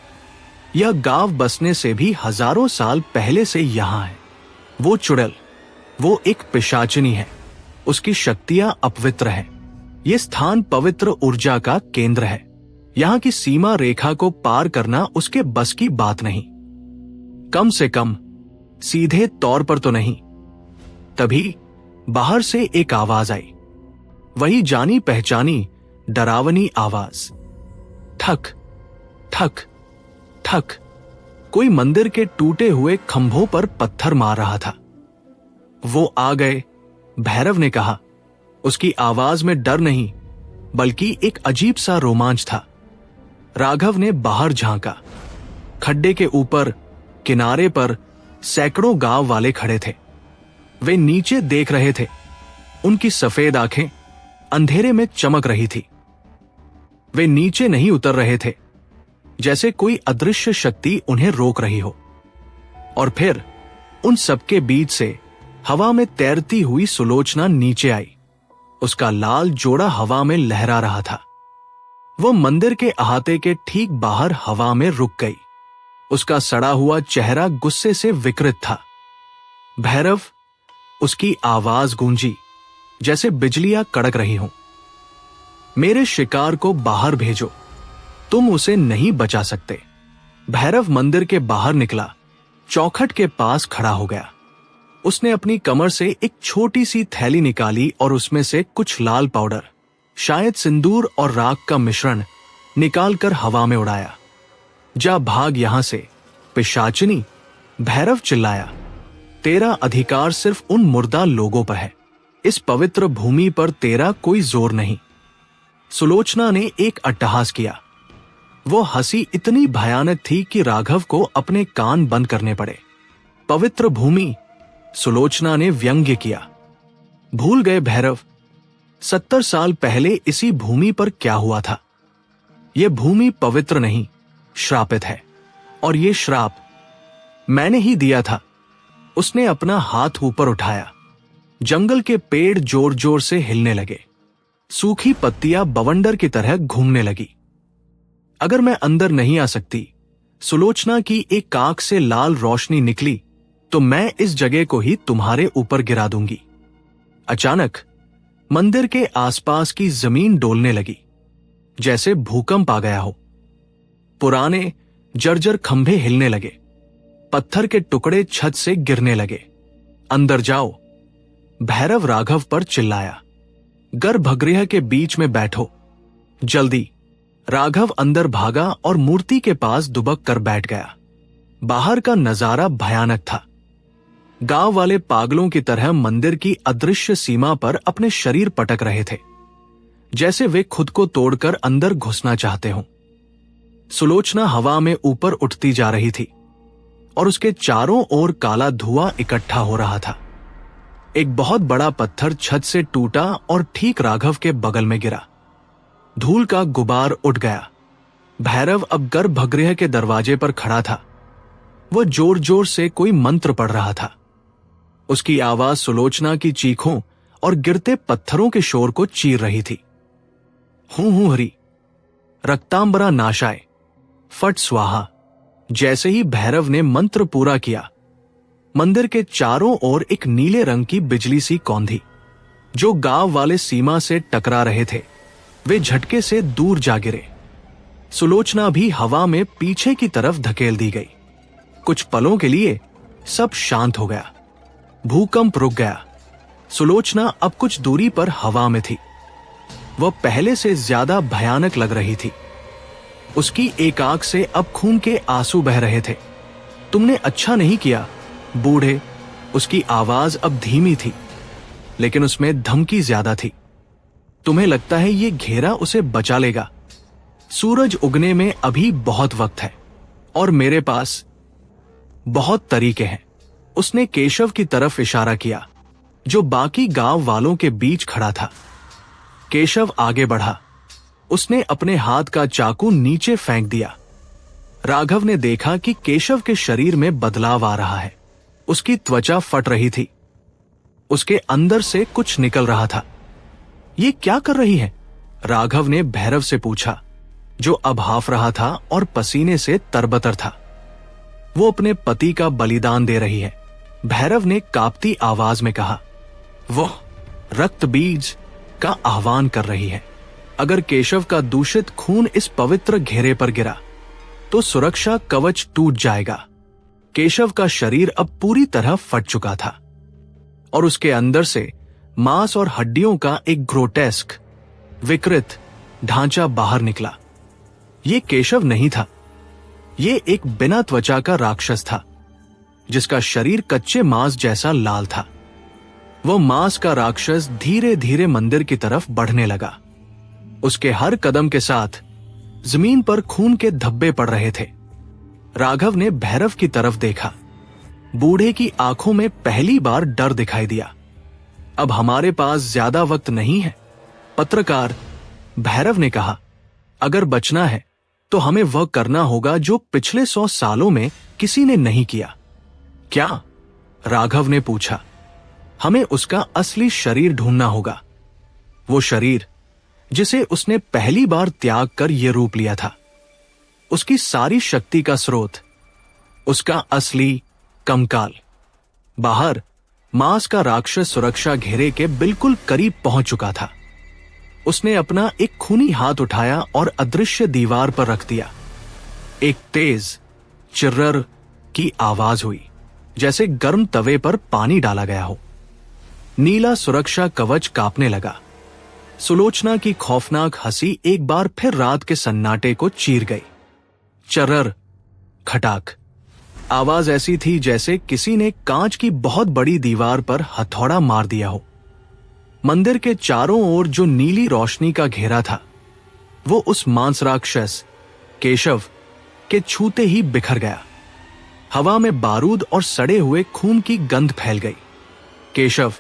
यह गांव बसने से भी हजारों साल पहले से यहां है। वो चुड़ैल, वो एक पिशाचिनी है। उसकी शक्तियां अपवित्र हैं। ये स्थान पवित्र ऊर्जा का केंद्र है। यहाँ की सीमा रेखा को पार करना उसके बस की बात नहीं, कम से कम सीधे तौर पर तो नहीं। तभी बाहर से एक आवाज आई, वही जानी पहचानी डरावनी आवाज। ठक ठक ठक। कोई मंदिर के टूटे हुए खंभों पर पत्थर मार रहा था। वो आ गए, भैरव ने कहा। उसकी आवाज में डर नहीं, बल्कि एक अजीब सा रोमांच था। राघव ने बाहर झांका। खड्डे के ऊपर किनारे पर सैकड़ों गांव वाले खड़े थे। वे नीचे देख रहे थे। उनकी सफेद आंखें अंधेरे में चमक रही थी। वे नीचे नहीं उतर रहे थे, जैसे कोई अदृश्य शक्ति उन्हें रोक रही हो। और फिर उन सबके बीच से हवा में तैरती हुई सुलोचना नीचे आई। उसका लाल जोड़ा हवा में लहरा रहा था। वो मंदिर के अहाते के ठीक बाहर हवा में रुक गई। उसका सड़ा हुआ चेहरा गुस्से से विकृत था। भैरव, उसकी आवाज गूंजी जैसे बिजलियां कड़क रही हों। मेरे शिकार को बाहर भेजो, तुम उसे नहीं बचा सकते। भैरव मंदिर के बाहर निकला, चौखट के पास खड़ा हो गया। उसने अपनी कमर से एक छोटी सी थैली निकाली और उसमें से कुछ लाल पाउडर, शायद सिंदूर और राख का मिश्रण, निकालकर हवा में उड़ाया। जा भाग यहां से, पिशाचिनी, भैरव चिल्लाया। तेरा अधिकार सिर्फ उन मुर्दा लोगों पर है। इस पवित्र भूमि पर तेरा कोई जोर नहीं। सुलोचना ने एक अट्टहास किया। वो हंसी इतनी भयानक थी कि राघव को अपने कान बंद करने पड़े। पवित्र भूमि, सुलोचना ने व्यंग्य किया। भूल गए भैरव, 70 साल पहले इसी भूमि पर क्या हुआ था। यह भूमि पवित्र नहीं, श्रापित है। और ये श्राप मैंने ही दिया था। उसने अपना हाथ ऊपर उठाया। जंगल के पेड़ जोर जोर से हिलने लगे। सूखी पत्तियां बवंडर की तरह घूमने लगी। अगर मैं अंदर नहीं आ सकती, सुलोचना की एक आंख से लाल रोशनी निकली, तो मैं इस जगह को ही तुम्हारे ऊपर गिरा दूंगी। अचानक मंदिर के आसपास की जमीन डोलने लगी, जैसे भूकंप आ गया हो। पुराने जर्जर खंभे हिलने लगे। पत्थर के टुकड़े छत से गिरने लगे। अंदर जाओ, भैरव राघव पर चिल्लाया। गर्भगृह के बीच में बैठो, जल्दी। राघव अंदर भागा और मूर्ति के पास दुबक कर बैठ गया। बाहर का नजारा भयानक था। गांव वाले पागलों की तरह मंदिर की अदृश्य सीमा पर अपने शरीर पटक रहे थे, जैसे वे खुद को तोड़कर अंदर घुसना चाहते हों। सुलोचना हवा में ऊपर उठती जा रही थी और उसके चारों ओर काला धुआं इकट्ठा हो रहा था। एक बहुत बड़ा पत्थर छत से टूटा और ठीक राघव के बगल में गिरा। धूल का गुबार उठ गया। भैरव अब गर्भगृह के दरवाजे पर खड़ा था। वह जोर जोर से कोई मंत्र पढ़ रहा था। उसकी आवाज सुलोचना की चीखों और गिरते पत्थरों के शोर को चीर रही थी। हूं हरी, रक्तांबरा नाशाय, फट स्वाहा। जैसे ही भैरव ने मंत्र पूरा किया, मंदिर के चारों ओर एक नीले रंग की बिजली सी कौंधी। जो गांव वाले सीमा से टकरा रहे थे, वे झटके से दूर जा गिरे। सुलोचना भी हवा में पीछे की तरफ धकेल दी गई। कुछ पलों के लिए सब शांत हो गया। भूकंप रुक गया। सुलोचना अब कुछ दूरी पर हवा में थी। वह पहले से ज्यादा भयानक लग रही थी। उसकी एक आंख से अब खून के आंसू बह रहे थे। तुमने अच्छा नहीं किया, बूढ़े। उसकी आवाज अब धीमी थी, लेकिन उसमें धमकी ज्यादा थी। तुम्हें लगता है ये घेरा उसे बचा लेगा? सूरज उगने में अभी बहुत वक्त है और मेरे पास बहुत तरीके हैं। उसने केशव की तरफ इशारा किया, जो बाकी गांव वालों के बीच खड़ा था। केशव आगे बढ़ा। उसने अपने हाथ का चाकू नीचे फेंक दिया। राघव ने देखा कि केशव के शरीर में बदलाव आ रहा है। उसकी त्वचा फट रही थी। उसके अंदर से कुछ निकल रहा था। ये क्या कर रही है? राघव ने भैरव से पूछा, जो अब हाफ रहा था और पसीने से तरबतर था। वो अपने पति का बलिदान दे रही है, भैरव ने कांपती आवाज में कहा। वो रक्त बीज का आह्वान कर रही है। अगर केशव का दूषित खून इस पवित्र घेरे पर गिरा तो सुरक्षा कवच टूट जाएगा। केशव का शरीर अब पूरी तरह फट चुका था और उसके अंदर से मांस और हड्डियों का एक ग्रोटेस्क, विकृत ढांचा बाहर निकला। ये केशव नहीं था, ये एक बिना त्वचा का राक्षस था, जिसका शरीर कच्चे मांस जैसा लाल था। वो मांस का राक्षस धीरे धीरे मंदिर की तरफ बढ़ने लगा। उसके हर कदम के साथ जमीन पर खून के धब्बे पड़ रहे थे। राघव ने भैरव की तरफ देखा। बूढ़े की आंखों में पहली बार डर दिखाई दिया। अब हमारे पास ज्यादा वक्त नहीं है, पत्रकार, भैरव ने कहा। अगर बचना है तो हमें वह करना होगा जो पिछले 100 सालों में किसी ने नहीं किया। क्या? राघव ने पूछा। हमें उसका असली शरीर ढूंढना होगा, वो शरीर जिसे उसने पहली बार त्याग कर यह रूप लिया था, उसकी सारी शक्ति का स्रोत, उसका असली कंकाल। बाहर मांस का राक्षस सुरक्षा घेरे के बिल्कुल करीब पहुंच चुका था। उसने अपना एक खूनी हाथ उठाया और अदृश्य दीवार पर रख दिया। एक तेज चिर्रर की आवाज हुई, जैसे गर्म तवे पर पानी डाला गया हो। नीला सुरक्षा कवच कांपने लगा। सुलोचना की खौफनाक हंसी एक बार फिर रात के सन्नाटे को चीर गई। चर्रर, खटाक। आवाज ऐसी थी जैसे किसी ने कांच की बहुत बड़ी दीवार पर हथौड़ा मार दिया हो। मंदिर के चारों ओर जो नीली रोशनी का घेरा था, वो उस मांस राक्षस केशव के छूते ही बिखर गया। हवा में बारूद और सड़े हुए खून की गंध फैल गई। केशव,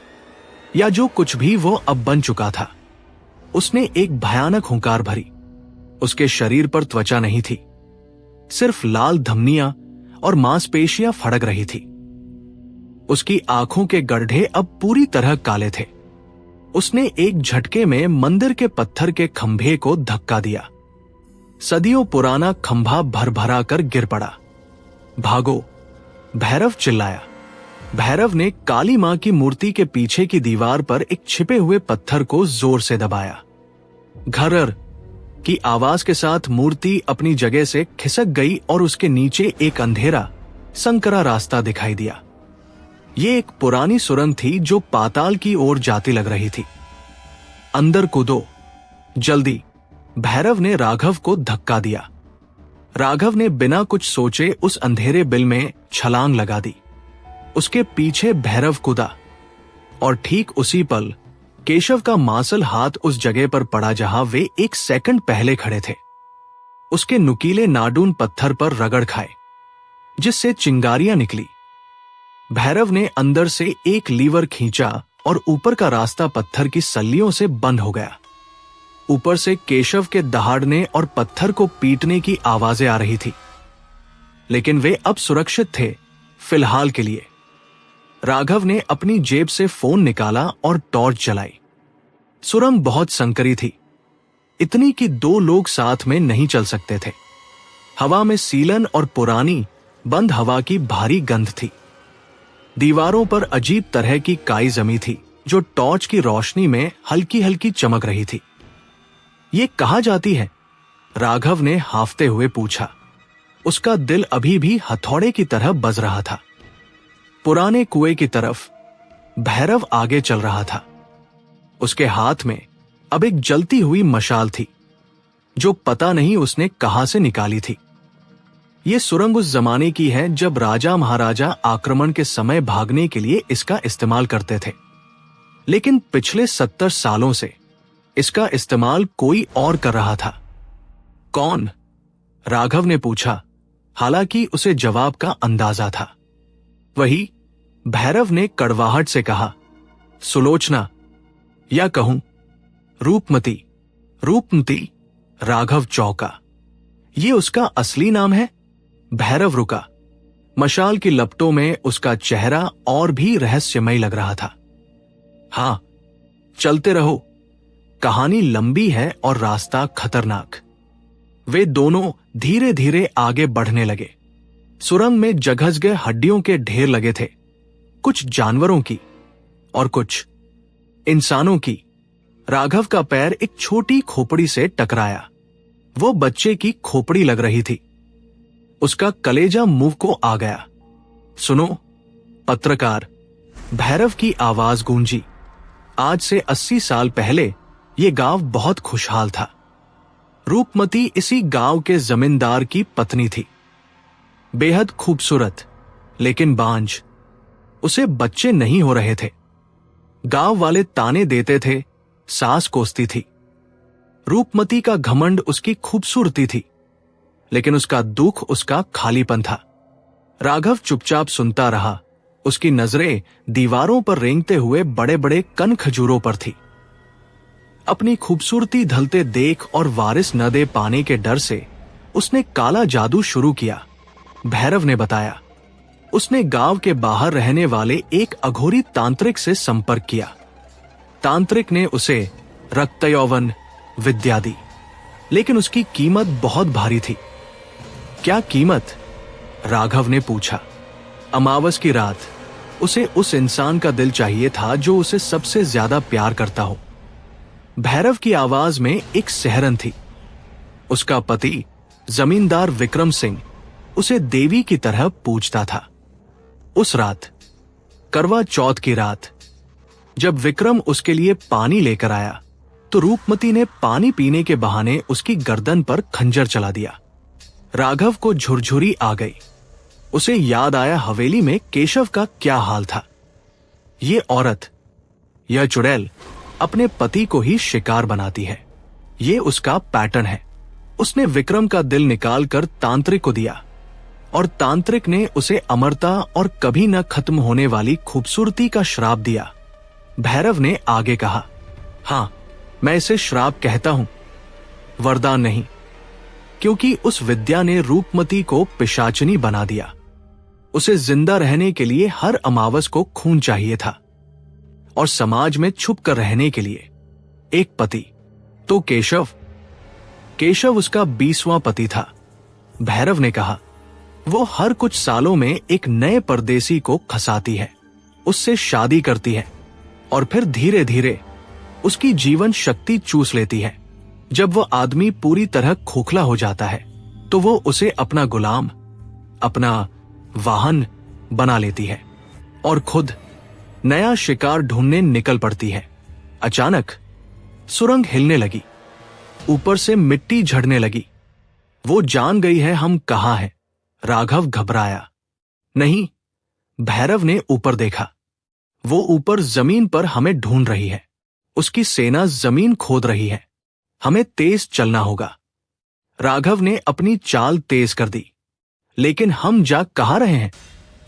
या जो कुछ भी वो अब बन चुका था, उसने एक भयानक हुंकार भरी। उसके शरीर पर त्वचा नहीं थी, सिर्फ लाल धमनियां और मांसपेशियां फड़क रही थी। उसकी आंखों के गड्ढे अब पूरी तरह काले थे। उसने एक झटके में मंदिर के पत्थर के खंभे को धक्का दिया। सदियों पुराना खंभा भरभरा कर गिर पड़ा। भागो, भैरव चिल्लाया। भैरव ने काली मां की मूर्ति के पीछे की दीवार पर एक छिपे हुए पत्थर को जोर से दबाया। घरर की आवाज के साथ मूर्ति अपनी जगह से खिसक गई और उसके नीचे एक अंधेरा, संकरा रास्ता दिखाई दिया। ये एक पुरानी सुरंग थी जो पाताल की ओर जाती लग रही थी। अंदर कूदो, जल्दी, भैरव ने राघव को धक्का दिया। राघव ने बिना कुछ सोचे उस अंधेरे बिल में छलांग लगा दी। उसके पीछे भैरव कूदा और ठीक उसी पल केशव का मांसल हाथ उस जगह पर पड़ा जहां वे एक सेकंड पहले खड़े थे। उसके नुकीले नाडून पत्थर पर रगड़ खाए, जिससे चिंगारियां निकली। भैरव ने अंदर से एक लीवर खींचा और ऊपर का रास्ता पत्थर की सल्लियों से बंद हो गया। ऊपर से केशव के दहाड़ने और पत्थर को पीटने की आवाजें आ रही थी, लेकिन वे अब सुरक्षित थे, फिलहाल के लिए। राघव ने अपनी जेब से फोन निकाला और टॉर्च जलाई। सुरंग बहुत संकरी थी, इतनी कि 2 लोग साथ में नहीं चल सकते थे। हवा में सीलन और पुरानी बंद हवा की भारी गंध थी। दीवारों पर अजीब तरह की काई जमी थी जो टॉर्च की रोशनी में हल्की हल्की चमक रही थी। ये कहाँ जाती है? राघव ने हांफते हुए पूछा। उसका दिल अभी भी हथौड़े की तरह बज रहा था। पुराने कुएं की तरफ भैरव आगे चल रहा था। उसके हाथ में अब एक जलती हुई मशाल थी, जो पता नहीं उसने कहां से निकाली थी। ये सुरंग उस जमाने की है जब राजा महाराजा आक्रमण के समय भागने के लिए इसका इस्तेमाल करते थे, लेकिन पिछले 70 सालों से इसका इस्तेमाल कोई और कर रहा था। कौन? राघव ने पूछा, हालांकि उसे जवाब का अंदाजा था। वही, भैरव ने कड़वाहट से कहा। सुलोचना, या कहूं रूपमती। रूपमती? राघव चौंका। ये उसका असली नाम है? भैरव रुका। मशाल की लपटों में उसका चेहरा और भी रहस्यमय लग रहा था। हां, चलते रहो, कहानी लंबी है और रास्ता खतरनाक। वे दोनों धीरे धीरे आगे बढ़ने लगे। सुरंग में जघस गए हड्डियों के ढेर लगे थे, कुछ जानवरों की और कुछ इंसानों की। राघव का पैर एक छोटी खोपड़ी से टकराया। वो बच्चे की खोपड़ी लग रही थी। उसका कलेजा मुंह को आ गया। सुनो पत्रकार, भैरव की आवाज गूंजी। आज से 80 साल पहले ये गांव बहुत खुशहाल था। रूपमती इसी गांव के जमींदार की पत्नी थी। बेहद खूबसूरत, लेकिन बांझ। उसे बच्चे नहीं हो रहे थे। गांव वाले ताने देते थे, सास कोसती थी। रूपमती का घमंड उसकी खूबसूरती थी, लेकिन उसका दुख उसका खालीपन था। राघव चुपचाप सुनता रहा। उसकी नजरें दीवारों पर रेंगते हुए बड़े बड़े कन खजूरों पर थी। अपनी खूबसूरती ढलते देख और वारिस न दे पाने के डर से उसने काला जादू शुरू किया। भैरव ने बताया। उसने गांव के बाहर रहने वाले एक अघोरी तांत्रिक से संपर्क किया। तांत्रिक ने उसे रक्त यौवन विद्या दी, लेकिन उसकी कीमत बहुत भारी थी। क्या कीमत? राघव ने पूछा। अमावस की रात उसे उस इंसान का दिल चाहिए था जो उसे सबसे ज्यादा प्यार करता हो। भैरव की आवाज में एक सिहरन थी। उसका पति जमींदार विक्रम सिंह उसे देवी की तरह पूजता था। उस रात, करवा चौथ की रात, जब विक्रम उसके लिए पानी लेकर आया तो रूपमती ने पानी पीने के बहाने उसकी गर्दन पर खंजर चला दिया। राघव को झुरझुरी आ गई। उसे याद आया हवेली में केशव का क्या हाल था। ये औरत, यह चुड़ैल अपने पति को ही शिकार बनाती है। ये उसका पैटर्न है। उसने विक्रम का दिल निकालकर तांत्रिक को दिया और तांत्रिक ने उसे अमरता और कभी न खत्म होने वाली खूबसूरती का श्राप दिया। भैरव ने आगे कहा, हां, मैं इसे श्राप कहता हूं, वरदान नहीं, क्योंकि उस विद्या ने रूपमती को पिशाचनी बना दिया। उसे जिंदा रहने के लिए हर अमावस को खून चाहिए था और समाज में छुप कर रहने के लिए एक पति। तो केशव उसका 20वां पति था। भैरव ने कहा, वो हर कुछ सालों में एक नए परदेसी को खसाती है, उससे शादी करती है और फिर धीरे धीरे उसकी जीवन शक्ति चूस लेती है। जब वो आदमी पूरी तरह खोखला हो जाता है तो वो उसे अपना गुलाम, अपना वाहन बना लेती है और खुद नया शिकार ढूंढने निकल पड़ती है। अचानक सुरंग हिलने लगी, ऊपर से मिट्टी झड़ने लगी। वो जान गई है हम कहां हैं। राघव घबराया। नहीं, भैरव ने ऊपर देखा। वो ऊपर जमीन पर हमें ढूंढ रही है। उसकी सेना जमीन खोद रही है। हमें तेज चलना होगा। राघव ने अपनी चाल तेज कर दी। लेकिन हम जा कहां रहे हैं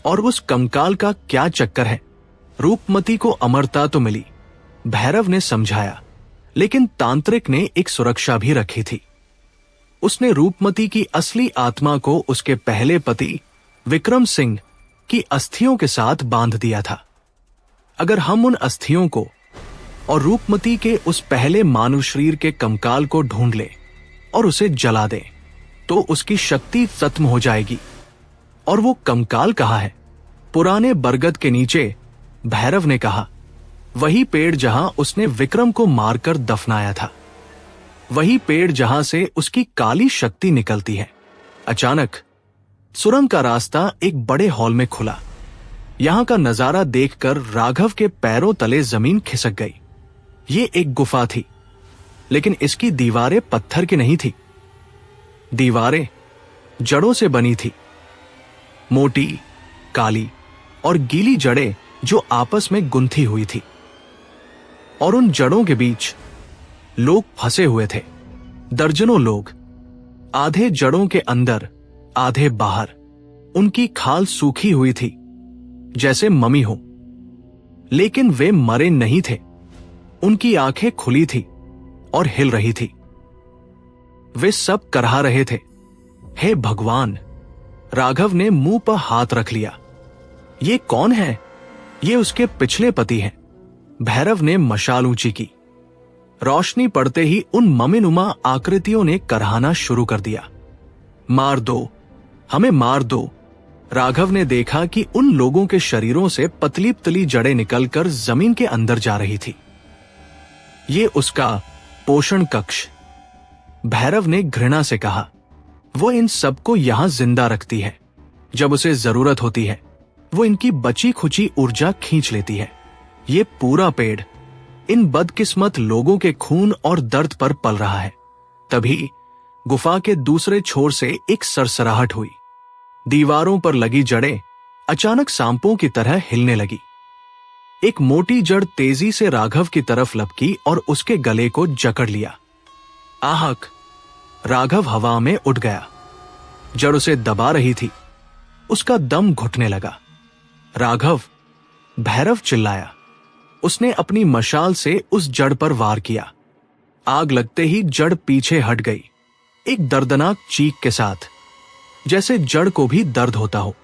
और उस कंकाल का क्या चक्कर है? रूपमती को अमरता तो मिली, भैरव ने समझाया, लेकिन तांत्रिक ने एक सुरक्षा भी रखी थी। उसने रूपमती की असली आत्मा को उसके पहले पति विक्रम सिंह की अस्थियों के साथ बांध दिया था। अगर हम उन अस्थियों को और रूपमती के उस पहले मानव शरीर के कंकाल को ढूंढ ले और उसे जला दें, तो उसकी शक्ति खत्म हो जाएगी। और वो कंकाल कहाँ है? पुराने बरगद के नीचे, भैरव ने कहा। वही पेड़ जहां उसने विक्रम को मारकर दफनाया था, वही पेड़ जहां से उसकी काली शक्ति निकलती है। अचानक सुरंग का रास्ता एक बड़े हॉल में खुला। यहां का नजारा देखकर राघव के पैरों तले जमीन खिसक गई। ये एक गुफा थी, लेकिन इसकी दीवारें पत्थर की नहीं थी। दीवारें जड़ों से बनी थी, मोटी, काली और गीली जड़ें जो आपस में गुंथी हुई थी। और उन जड़ों के बीच लोग फंसे हुए थे, दर्जनों लोग, आधे जड़ों के अंदर, आधे बाहर। उनकी खाल सूखी हुई थी, जैसे ममी हो, लेकिन वे मरे नहीं थे। उनकी आंखें खुली थी और हिल रही थी। वे सब करहा रहे थे, हे भगवान! राघव ने मुंह पर हाथ रख लिया। ये कौन है? ये उसके पिछले पति हैं। भैरव ने मशाल ऊंची की। रोशनी पड़ते ही उन ममिनुमा आकृतियों ने करहाना शुरू कर दिया। मार दो, हमें मार दो। राघव ने देखा कि उन लोगों के शरीरों से पतली पतली जड़ें निकलकर जमीन के अंदर जा रही थी। ये उसका पोषण कक्ष, भैरव ने घृणा से कहा। वो इन सबको यहां जिंदा रखती है। जब उसे जरूरत होती है वो इनकी बची खुची ऊर्जा खींच लेती है। ये पूरा पेड़ इन बदकिस्मत लोगों के खून और दर्द पर पल रहा है। तभी गुफा के दूसरे छोर से एक सरसराहट हुई। दीवारों पर लगी जड़ें अचानक सांपों की तरह हिलने लगी। एक मोटी जड़ तेजी से राघव की तरफ लपकी और उसके गले को जकड़ लिया। आहक! राघव हवा में उड़ गया। जड़ उसे दबा रही थी। उसका दम घुटने लगा। राघव! भैरव चिल्लाया। उसने अपनी मशाल से उस जड़ पर वार किया। आग लगते ही जड़ पीछे हट गई, एक दर्दनाक चीख के साथ, जैसे जड़ को भी दर्द होता हो।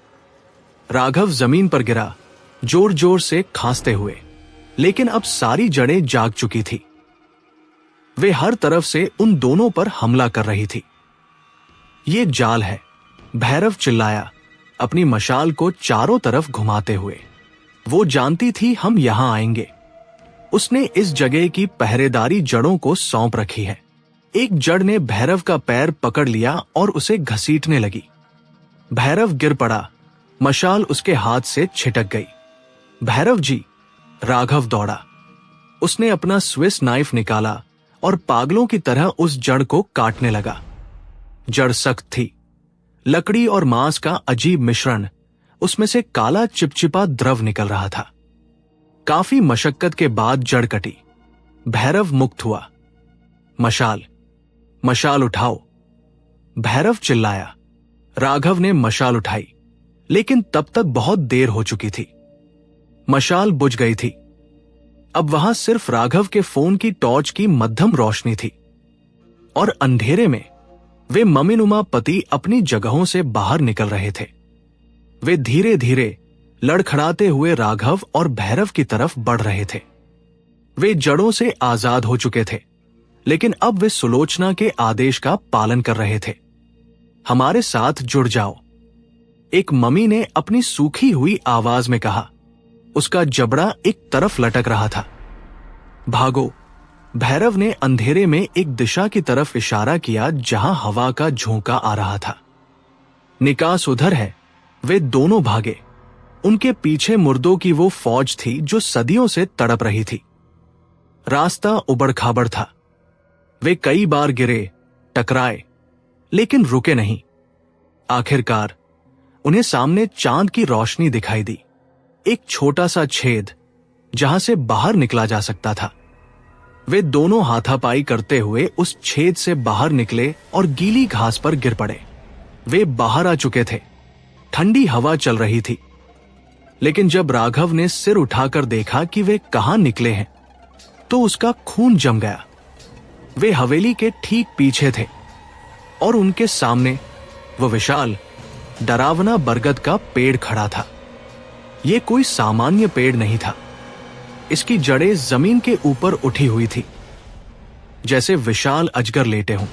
राघव जमीन पर गिरा, जोर जोर से खांसते हुए, लेकिन अब सारी जड़ें जाग चुकी थी। वे हर तरफ से उन दोनों पर हमला कर रही थी। ये जाल है, भैरव चिल्लाया, अपनी मशाल को चारों तरफ घुमाते हुए। वो जानती थी हम यहां आएंगे। उसने इस जगह की पहरेदारी जड़ों को सौंप रखी है। एक जड़ ने भैरव का पैर पकड़ लिया और उसे घसीटने लगी। भैरव गिर पड़ा, मशाल उसके हाथ से छिटक गई। भैरव जी! राघव दौड़ा। उसने अपना स्विस नाइफ निकाला और पागलों की तरह उस जड़ को काटने लगा। जड़ सख्त थी, लकड़ी और मांस का अजीब मिश्रण, उसमें से काला चिपचिपा द्रव निकल रहा था। काफी मशक्कत के बाद जड़ कटी। भैरव मुक्त हुआ। मशाल, मशाल उठाओ! भैरव चिल्लाया। राघव ने मशाल उठाई, लेकिन तब तक बहुत देर हो चुकी थी। मशाल बुझ गई थी। अब वहां सिर्फ राघव के फोन की टॉर्च की मध्यम रोशनी थी, और अंधेरे में वे ममिनुमा पति अपनी जगहों से बाहर निकल रहे थे। वे धीरे धीरे लड़खड़ाते हुए राघव और भैरव की तरफ बढ़ रहे थे। वे जड़ों से आजाद हो चुके थे, लेकिन अब वे सुलोचना के आदेश का पालन कर रहे थे। हमारे साथ जुड़ जाओ, एक मम्मी ने अपनी सूखी हुई आवाज में कहा। उसका जबड़ा एक तरफ लटक रहा था। भागो! भैरव ने अंधेरे में एक दिशा की तरफ इशारा किया जहां हवा का झोंका आ रहा था। निकास उधर है। वे दोनों भागे। उनके पीछे मुर्दों की वो फौज थी जो सदियों से तड़प रही थी। रास्ता उबड़ खाबड़ था। वे कई बार गिरे, टकराए, लेकिन रुके नहीं। आखिरकार उन्हें सामने चांद की रोशनी दिखाई दी, एक छोटा सा छेद जहां से बाहर निकला जा सकता था। वे दोनों हाथापाई करते हुए उस छेद से बाहर निकले और गीली घास पर गिर पड़े। वे बाहर आ चुके थे। ठंडी हवा चल रही थी, लेकिन जब राघव ने सिर उठाकर देखा कि वे कहां निकले हैं, तो उसका खून जम गया। वे हवेली के ठीक पीछे थे, और उनके सामने वो विशाल, डरावना बरगद का पेड़ खड़ा था। यह कोई सामान्य पेड़ नहीं था। इसकी जड़ें जमीन के ऊपर उठी हुई थी, जैसे विशाल अजगर लेटे हों।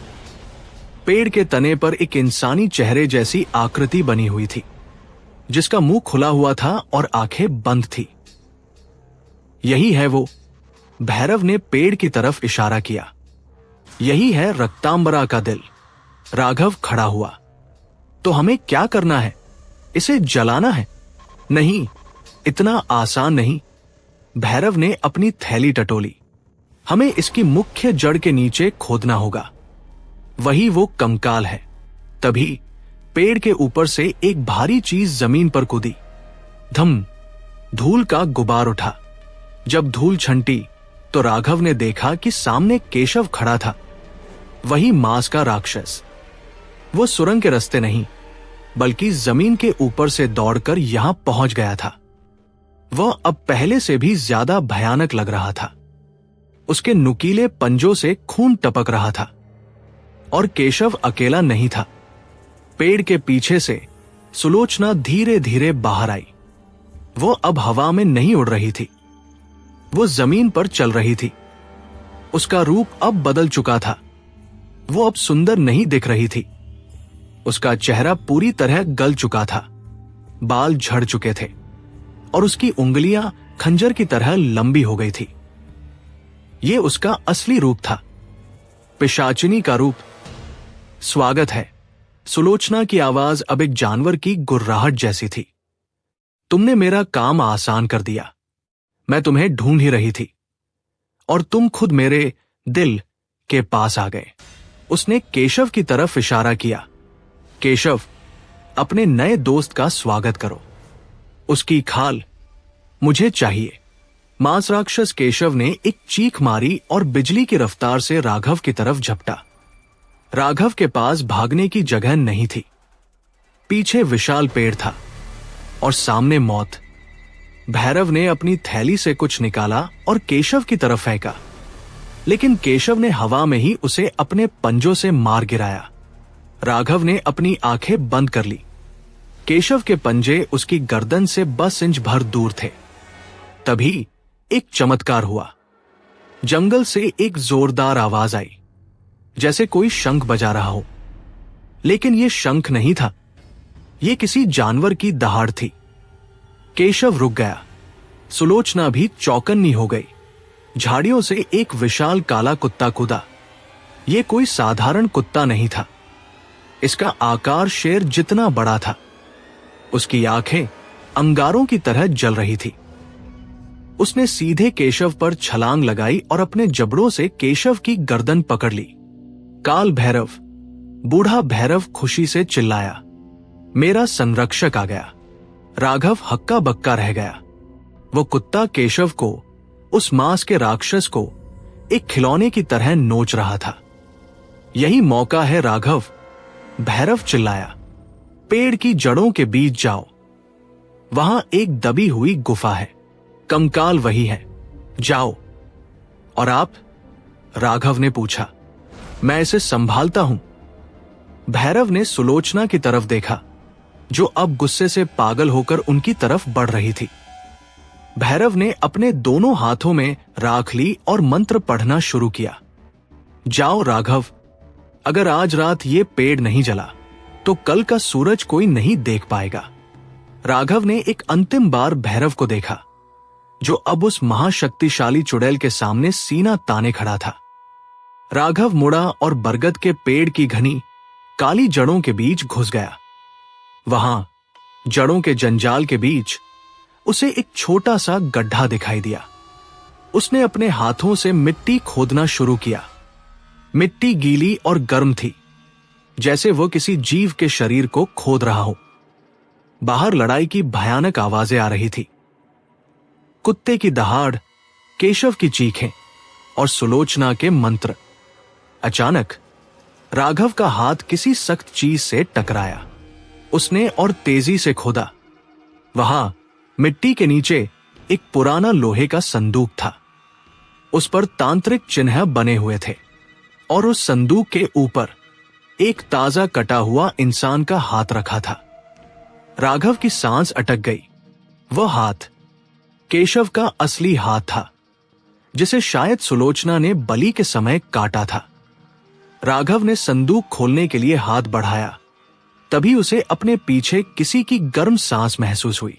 पेड़ के तने पर एक इंसानी चेहरे जैसी आकृति बनी हुई थी, जिसका मुंह खुला हुआ था और आंखें बंद थी। यही है वो। भैरव ने पेड़ की तरफ इशारा किया। यही है रक्तांबरा का दिल। राघव खड़ा हुआ। तो हमें क्या करना है? इसे जलाना है? नहीं, इतना आसान नहीं। भैरव ने अपनी थैली टटोली। हमें इसकी मुख्य जड़ के नीचे खोदना होगा। वही वो कंकाल है। तभी पेड़ के ऊपर से एक भारी चीज जमीन पर कूदी। धम! धूल का गुबार उठा। जब धूल छंटी तो राघव ने देखा कि सामने केशव खड़ा था, वही मांस का राक्षस। वो सुरंग के रास्ते नहीं, बल्कि जमीन के ऊपर से दौड़कर यहां पहुंच गया था। वह अब पहले से भी ज्यादा भयानक लग रहा था। उसके नुकीले पंजों से खून टपक रहा था, और केशव अकेला नहीं था। पेड़ के पीछे से सुलोचना धीरे धीरे बाहर आई। वो अब हवा में नहीं उड़ रही थी, वो जमीन पर चल रही थी। उसका रूप अब बदल चुका था। वो अब सुंदर नहीं दिख रही थी। उसका चेहरा पूरी तरह गल चुका था, बाल झड़ चुके थे और उसकी उंगलियां खंजर की तरह लंबी हो गई थी। ये उसका असली रूप था, पिशाचिनी का रूप। स्वागत है। सुलोचना की आवाज अब एक जानवर की गुर्राहट जैसी थी। तुमने मेरा काम आसान कर दिया। मैं तुम्हें ढूंढ ही रही थी और तुम खुद मेरे दिल के पास आ गए। उसने केशव की तरफ इशारा किया। केशव, अपने नए दोस्त का स्वागत करो। उसकी खाल मुझे चाहिए। मांस राक्षस केशव ने एक चीख मारी और बिजली की रफ्तार से राघव की तरफ झपटा। राघव के पास भागने की जगह नहीं थी। पीछे विशाल पेड़ था और सामने मौत। भैरव ने अपनी थैली से कुछ निकाला और केशव की तरफ फेंका, लेकिन केशव ने हवा में ही उसे अपने पंजों से मार गिराया। राघव ने अपनी आंखें बंद कर ली। केशव के पंजे उसकी गर्दन से 10 इंच भर दूर थे। तभी एक चमत्कार हुआ। जंगल से एक जोरदार आवाज आई, जैसे कोई शंख बजा रहा हो। लेकिन यह शंख नहीं था, यह किसी जानवर की दहाड़ थी। केशव रुक गया। सुलोचना भी चौकन्नी हो गई। झाड़ियों से एक विशाल काला कुत्ता कूदा। यह कोई साधारण कुत्ता नहीं था। इसका आकार शेर जितना बड़ा था। उसकी आंखें अंगारों की तरह जल रही थी। उसने सीधे केशव पर छलांग लगाई और अपने जबड़ों से केशव की गर्दन पकड़ ली। काल भैरव, बूढ़ा भैरव खुशी से चिल्लाया। मेरा संरक्षक आ गया। राघव हक्का बक्का रह गया। वो कुत्ता केशव को, उस मांस के राक्षस को, एक खिलौने की तरह नोच रहा था। यही मौका है राघव, भैरव चिल्लाया। पेड़ की जड़ों के बीच जाओ। वहां एक दबी हुई गुफा है। कंकाल वही है। जाओ। और आप? राघव ने पूछा। मैं इसे संभालता हूं। भैरव ने सुलोचना की तरफ देखा, जो अब गुस्से से पागल होकर उनकी तरफ बढ़ रही थी। भैरव ने अपने दोनों हाथों में राख ली और मंत्र पढ़ना शुरू किया। जाओ राघव, अगर आज रात ये पेड़ नहीं जला तो कल का सूरज कोई नहीं देख पाएगा। राघव ने एक अंतिम बार भैरव को देखा, जो अब उस महाशक्तिशाली चुड़ैल के सामने सीना ताने खड़ा था। राघव मुड़ा और बरगद के पेड़ की घनी काली जड़ों के बीच घुस गया। वहां जड़ों के जंजाल के बीच उसे एक छोटा सा गड्ढा दिखाई दिया। उसने अपने हाथों से मिट्टी खोदना शुरू किया। मिट्टी गीली और गर्म थी, जैसे वो किसी जीव के शरीर को खोद रहा हो। बाहर लड़ाई की भयानक आवाजें आ रही थी। कुत्ते की दहाड़, केशव की चीखें और सुलोचना के मंत्र। अचानक राघव का हाथ किसी सख्त चीज से टकराया। उसने और तेजी से खोदा। वहां मिट्टी के नीचे एक पुराना लोहे का संदूक था। उस पर तांत्रिक चिन्ह बने हुए थे और उस संदूक के ऊपर एक ताजा कटा हुआ इंसान का हाथ रखा था। राघव की सांस अटक गई। वह हाथ केशव का असली हाथ था, जिसे शायद सुलोचना ने बलि के समय काटा था। राघव ने संदूक खोलने के लिए हाथ बढ़ाया, तभी उसे अपने पीछे किसी की गर्म सांस महसूस हुई।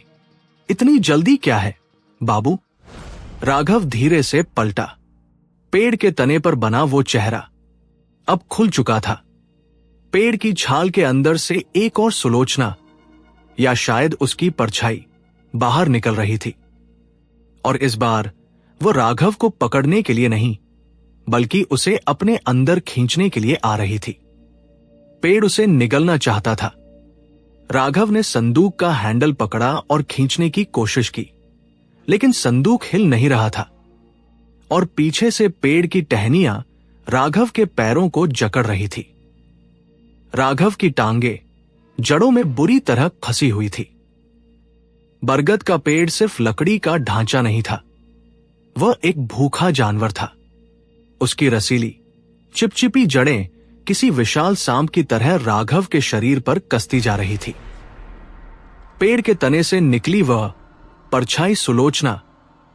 इतनी जल्दी क्या है, बाबू? राघव धीरे से पलटा। पेड़ के तने पर बना वो चेहरा अब खुल चुका था। पेड़ की छाल के अंदर से एक और सुलोचना, या शायद उसकी परछाई, बाहर निकल रही थी। और इस बार वो राघव को पकड़ने के लिए नहीं, बल्कि उसे अपने अंदर खींचने के लिए आ रही थी। पेड़ उसे निगलना चाहता था। राघव ने संदूक का हैंडल पकड़ा और खींचने की कोशिश की, लेकिन संदूक हिल नहीं रहा था और पीछे से पेड़ की टहनियां राघव के पैरों को जकड़ रही थी। राघव की टांगे जड़ों में बुरी तरह फंसी हुई थी। बरगद का पेड़ सिर्फ लकड़ी का ढांचा नहीं था, वह एक भूखा जानवर था। उसकी रसीली, चिपचिपी जड़ें किसी विशाल सांप की तरह राघव के शरीर पर कसती जा रही थी। पेड़ के तने से निकली वह परछाई सुलोचना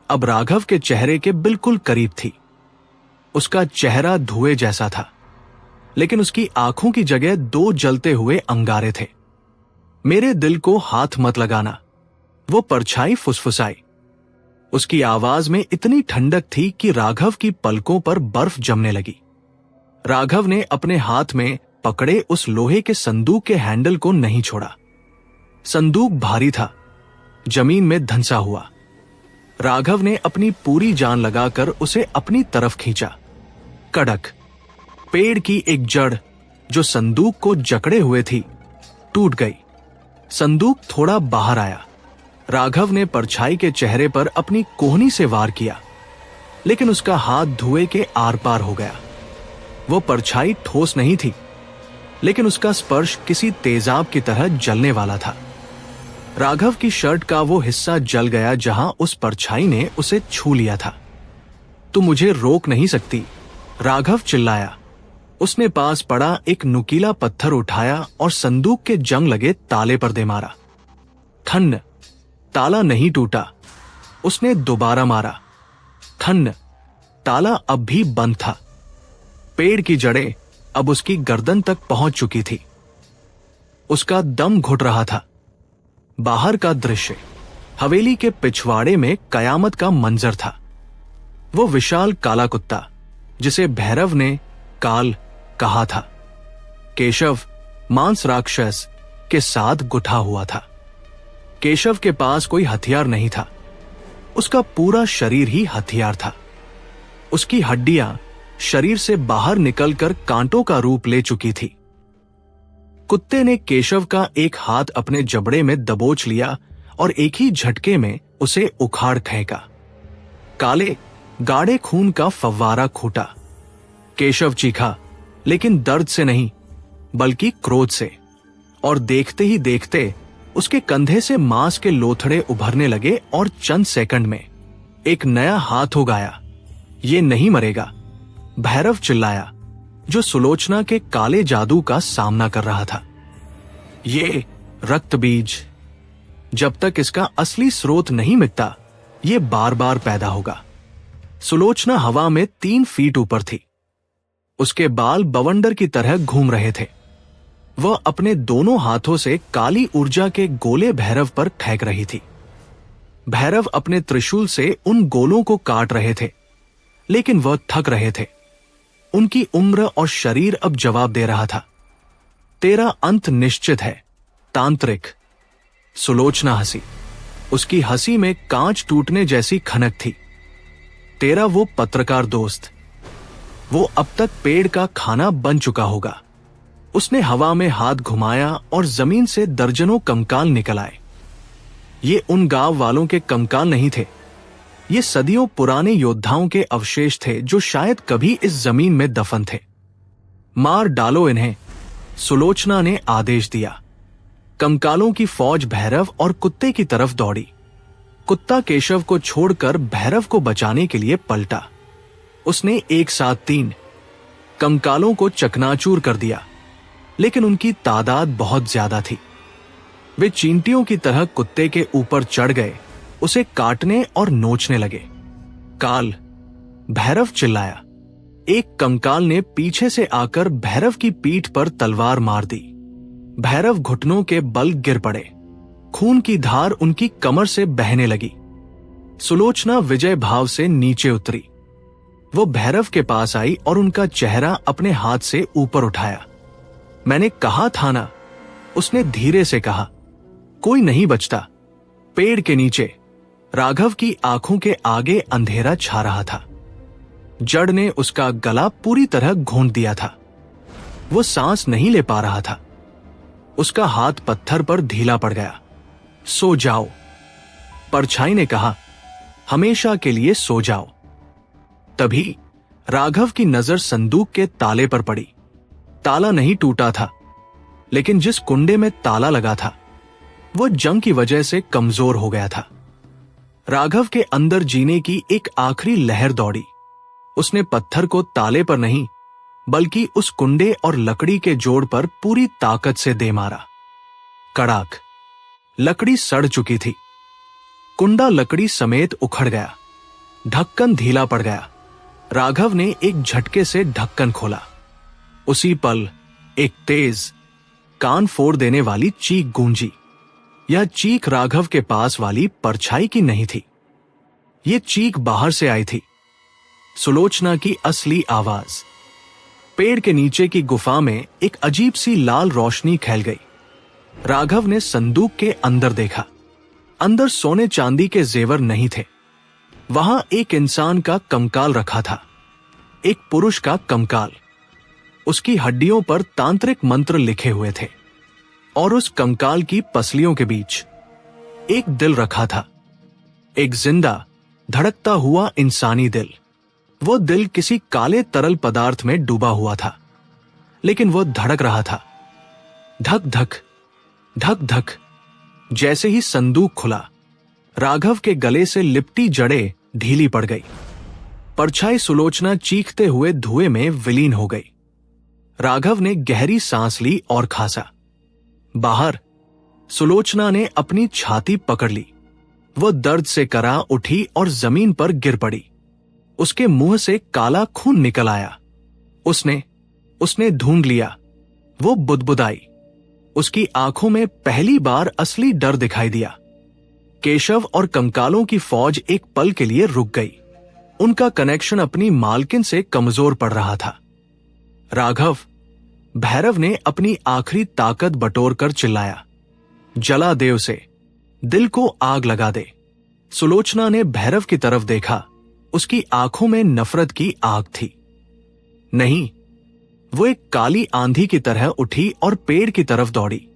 अब राघव के चेहरे के बिल्कुल करीब थी। उसका चेहरा धुएं जैसा था, लेकिन उसकी आंखों की जगह 2 जलते हुए अंगारे थे। मेरे दिल को हाथ मत लगाना, वो परछाई फुसफुसाई। उसकी आवाज में इतनी ठंडक थी कि राघव की पलकों पर बर्फ जमने लगी। राघव ने अपने हाथ में पकड़े उस लोहे के संदूक के हैंडल को नहीं छोड़ा। संदूक भारी था, जमीन में धंसा हुआ। राघव ने अपनी पूरी जान लगाकर उसे अपनी तरफ खींचा। कड़क पेड़ की एक जड़ जो संदूक को जकड़े हुए थी, टूट गई। संदूक थोड़ा बाहर आया। राघव ने परछाई के चेहरे पर अपनी कोहनी से वार किया, लेकिन उसका हाथ धुएं के आर पार हो गया। वो परछाई ठोस नहीं थी, लेकिन उसका स्पर्श किसी तेजाब की तरह जलने वाला था। राघव की शर्ट का वो हिस्सा जल गया जहां उस परछाई ने उसे छू लिया था। तू मुझे रोक नहीं सकती, राघव चिल्लाया। उसने पास पड़ा एक नुकीला पत्थर उठाया और संदूक के जंग लगे ताले पर दे मारा। ठन्न, ताला नहीं टूटा। उसने दोबारा मारा। ठन्न, ताला अब भी बंद था। पेड़ की जड़ें अब उसकी गर्दन तक पहुंच चुकी थी। उसका दम घुट रहा था। बाहर का दृश्य हवेली के पिछवाड़े में कयामत का मंजर था। वो विशाल काला कुत्ता जिसे भैरव ने काल कहा था, केशव मांस राक्षस के साथ गुठा हुआ था। केशव के पास कोई हथियार नहीं था, उसका पूरा शरीर ही हथियार था। उसकी हड्डियां शरीर से बाहर निकलकर कांटों का रूप ले चुकी थी। कुत्ते ने केशव का एक हाथ अपने जबड़े में दबोच लिया और एक ही झटके में उसे उखाड़ फेंका। काले गाढ़े खून का फव्वारा फूटा। केशव चीखा, लेकिन दर्द से नहीं बल्कि क्रोध से, और देखते ही देखते उसके कंधे से मांस के लोथड़े उभरने लगे और चंद सेकंड में एक नया हाथ हो गया। ये नहीं मरेगा, भैरव चिल्लाया, जो सुलोचना के काले जादू का सामना कर रहा था। ये रक्त बीज, जब तक इसका असली स्रोत नहीं मिटता, ये बार बार पैदा होगा। सुलोचना हवा में 3 फीट ऊपर थी। उसके बाल बवंडर की तरह घूम रहे थे। वह अपने दोनों हाथों से काली ऊर्जा के गोले भैरव पर फेंक रही थी। भैरव अपने त्रिशूल से उन गोलों को काट रहे थे, लेकिन वह थक रहे थे। उनकी उम्र और शरीर अब जवाब दे रहा था। तेरा अंत निश्चित है, तांत्रिक। सुलोचना हंसी। उसकी हंसी में कांच टूटने जैसी खनक थी। तेरा वो पत्रकार दोस्त, वो अब तक पेड़ का खाना बन चुका होगा। उसने हवा में हाथ घुमाया और जमीन से दर्जनों कंकाल निकल आए। ये उन गांव वालों के कंकाल नहीं थे, ये सदियों पुराने योद्धाओं के अवशेष थे जो शायद कभी इस जमीन में दफन थे। मार डालो इन्हें, सुलोचना ने आदेश दिया। कंकालों की फौज भैरव और कुत्ते की तरफ दौड़ी। कुत्ता केशव को छोड़कर भैरव को बचाने के लिए पलटा। उसने एक साथ 3 कंकालों को चकनाचूर कर दिया, लेकिन उनकी तादाद बहुत ज्यादा थी। वे चींटियों की तरह कुत्ते के ऊपर चढ़ गए, उसे काटने और नोचने लगे। काल, भैरव चिल्लाया। एक कंकाल ने पीछे से आकर भैरव की पीठ पर तलवार मार दी। भैरव घुटनों के बल गिर पड़े। खून की धार उनकी कमर से बहने लगी। सुलोचना विजय भाव से नीचे उतरी। वो भैरव के पास आई और उनका चेहरा अपने हाथ से ऊपर उठाया। मैंने कहा था ना, उसने धीरे से कहा। कोई नहीं बचता। पेड़ के नीचे राघव की आंखों के आगे अंधेरा छा रहा था। जड़ ने उसका गला पूरी तरह घोंट दिया था। वो सांस नहीं ले पा रहा था। उसका हाथ पत्थर पर ढीला पड़ गया। सो जाओ, परछाई ने कहा, हमेशा के लिए सो जाओ। तभी राघव की नजर संदूक के ताले पर पड़ी। ताला नहीं टूटा था, लेकिन जिस कुंडे में ताला लगा था वो जंग की वजह से कमजोर हो गया था। राघव के अंदर जीने की एक आखिरी लहर दौड़ी। उसने पत्थर को ताले पर नहीं बल्कि उस कुंडे और लकड़ी के जोड़ पर पूरी ताकत से दे मारा। कड़ाक, लकड़ी सड़ चुकी थी। कुंडा लकड़ी समेत उखड़ गया। ढक्कन ढीला पड़ गया। राघव ने एक झटके से ढक्कन खोला। उसी पल एक तेज, कान फोड़ देने वाली चीख गूंजी। यह चीख राघव के पास वाली परछाई की नहीं थी, ये चीख बाहर से आई थी, सुलोचना की असली आवाज। पेड़ के नीचे की गुफा में एक अजीब सी लाल रोशनी फैल गई। राघव ने संदूक के अंदर देखा। अंदर सोने चांदी के जेवर नहीं थे, वहां एक इंसान का कंकाल रखा था, एक पुरुष का कंकाल। उसकी हड्डियों पर तांत्रिक मंत्र लिखे हुए थे और उस कंकाल की पसलियों के बीच एक दिल रखा था, एक जिंदा धड़कता हुआ इंसानी दिल। वो दिल किसी काले तरल पदार्थ में डूबा हुआ था, लेकिन वो धड़क रहा था, धक धक धक धक। जैसे ही संदूक खुला, राघव के गले से लिपटी जड़ें ढीली पड़ गई। परछाई सुलोचना चीखते हुए धुएं में विलीन हो गई। राघव ने गहरी सांस ली और खांसा। बाहर सुलोचना ने अपनी छाती पकड़ ली। वो दर्द से करा उठी और जमीन पर गिर पड़ी। उसके मुंह से काला खून निकल आया। उसने ढूंढ लिया। वो बुदबुदाई। उसकी आंखों में पहली बार असली डर दिखाई दिया। केशव और कंकालों की फौज एक पल के लिए रुक गई। उनका कनेक्शन अपनी मालकिन से कमजोर पड़ रहा था। राघव, भैरव ने अपनी आखिरी ताकत बटोरकर चिल्लाया, जला दे उसे, दिल को आग लगा दे। सुलोचना ने भैरव की तरफ देखा। उसकी आंखों में नफरत की आग थी। नहीं, वो एक काली आंधी की तरह उठी और पेड़ की तरफ दौड़ी।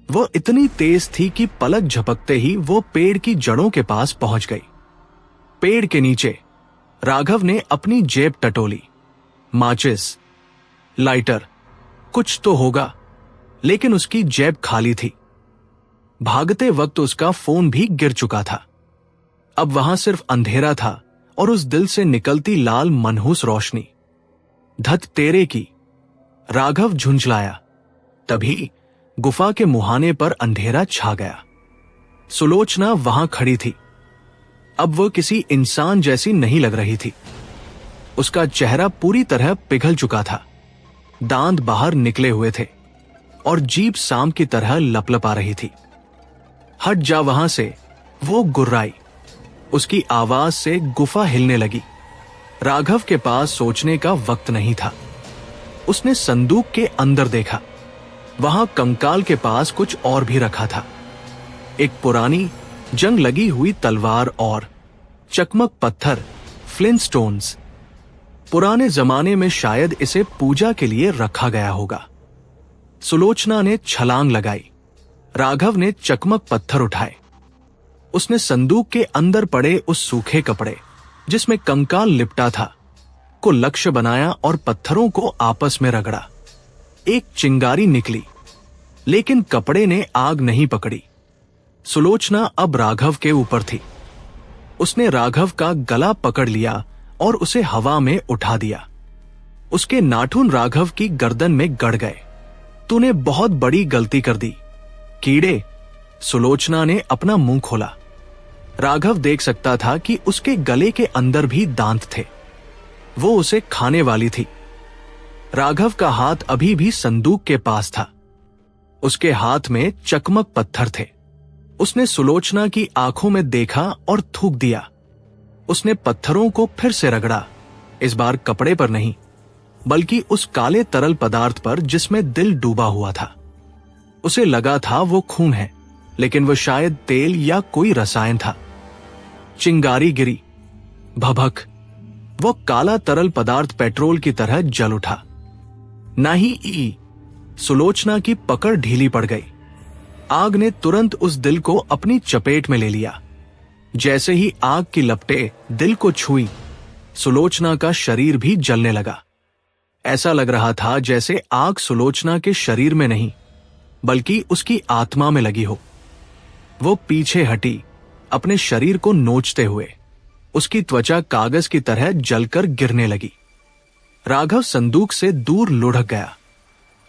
वो इतनी तेज थी कि पलक झपकते ही वो पेड़ की जड़ों के पास पहुंच गई। पेड़ के नीचे राघव ने अपनी जेब टटोली। माचिस, लाइटर, कुछ तो होगा, लेकिन उसकी जेब खाली थी। भागते वक्त उसका फोन भी गिर चुका था। अब वहां सिर्फ अंधेरा था और उस दिल से निकलती लाल मनहूस रोशनी। धत तेरे की, राघव झुंझलाया। तभी गुफा के मुहाने पर अंधेरा छा गया। सुलोचना वहां खड़ी थी। अब वह किसी इंसान जैसी नहीं लग रही थी। उसका चेहरा पूरी तरह पिघल चुका था, दांत बाहर निकले हुए थे और जीभ सांप की तरह लपलपा रही थी। हट जा वहां से, वो गुर्राई। उसकी आवाज से गुफा हिलने लगी। राघव के पास सोचने का वक्त नहीं था। उसने संदूक के अंदर देखा। वहां कंकाल के पास कुछ और भी रखा था, एक पुरानी जंग लगी हुई तलवार और चकमक पत्थर, फ्लिंटस्टोन्स। पुराने जमाने में शायद इसे पूजा के लिए रखा गया होगा। सुलोचना ने छलांग लगाई। राघव ने चकमक पत्थर उठाए। उसने संदूक के अंदर पड़े उस सूखे कपड़े जिसमें कंकाल लिपटा था को लक्ष्य बनाया और पत्थरों को आपस में रगड़ा। एक चिंगारी निकली, लेकिन कपड़े ने आग नहीं पकड़ी। सुलोचना अब राघव के ऊपर थी। उसने राघव का गला पकड़ लिया और उसे हवा में उठा दिया। उसके नाखून राघव की गर्दन में गड़ गए। तूने बहुत बड़ी गलती कर दी, कीड़े। सुलोचना ने अपना मुंह खोला। राघव देख सकता था कि उसके गले के अंदर भी दांत थे। वो उसे खाने वाली थी। राघव का हाथ अभी भी संदूक के पास था। उसके हाथ में चकमक पत्थर थे। उसने सुलोचना की आंखों में देखा और थूक दिया। उसने पत्थरों को फिर से रगड़ा, इस बार कपड़े पर नहीं, बल्कि उस काले तरल पदार्थ पर जिसमें दिल डूबा हुआ था। उसे लगा था वो खून है, लेकिन वो शायद तेल या कोई रसायन था। चिंगारी गिरी, भभक। वो काला तरल पदार्थ पेट्रोल की तरह जल उठा। नहीं, सुलोचना की पकड़ ढीली पड़ गई। आग ने तुरंत उस दिल को अपनी चपेट में ले लिया। जैसे ही आग की लपटें दिल को छुई, सुलोचना का शरीर भी जलने लगा। ऐसा लग रहा था जैसे आग सुलोचना के शरीर में नहीं, बल्कि उसकी आत्मा में लगी हो। वो पीछे हटी, अपने शरीर को नोचते हुए। उसकी त्वचा कागज की तरह जलकर गिरने लगी। राघव संदूक से दूर लुढ़क गया।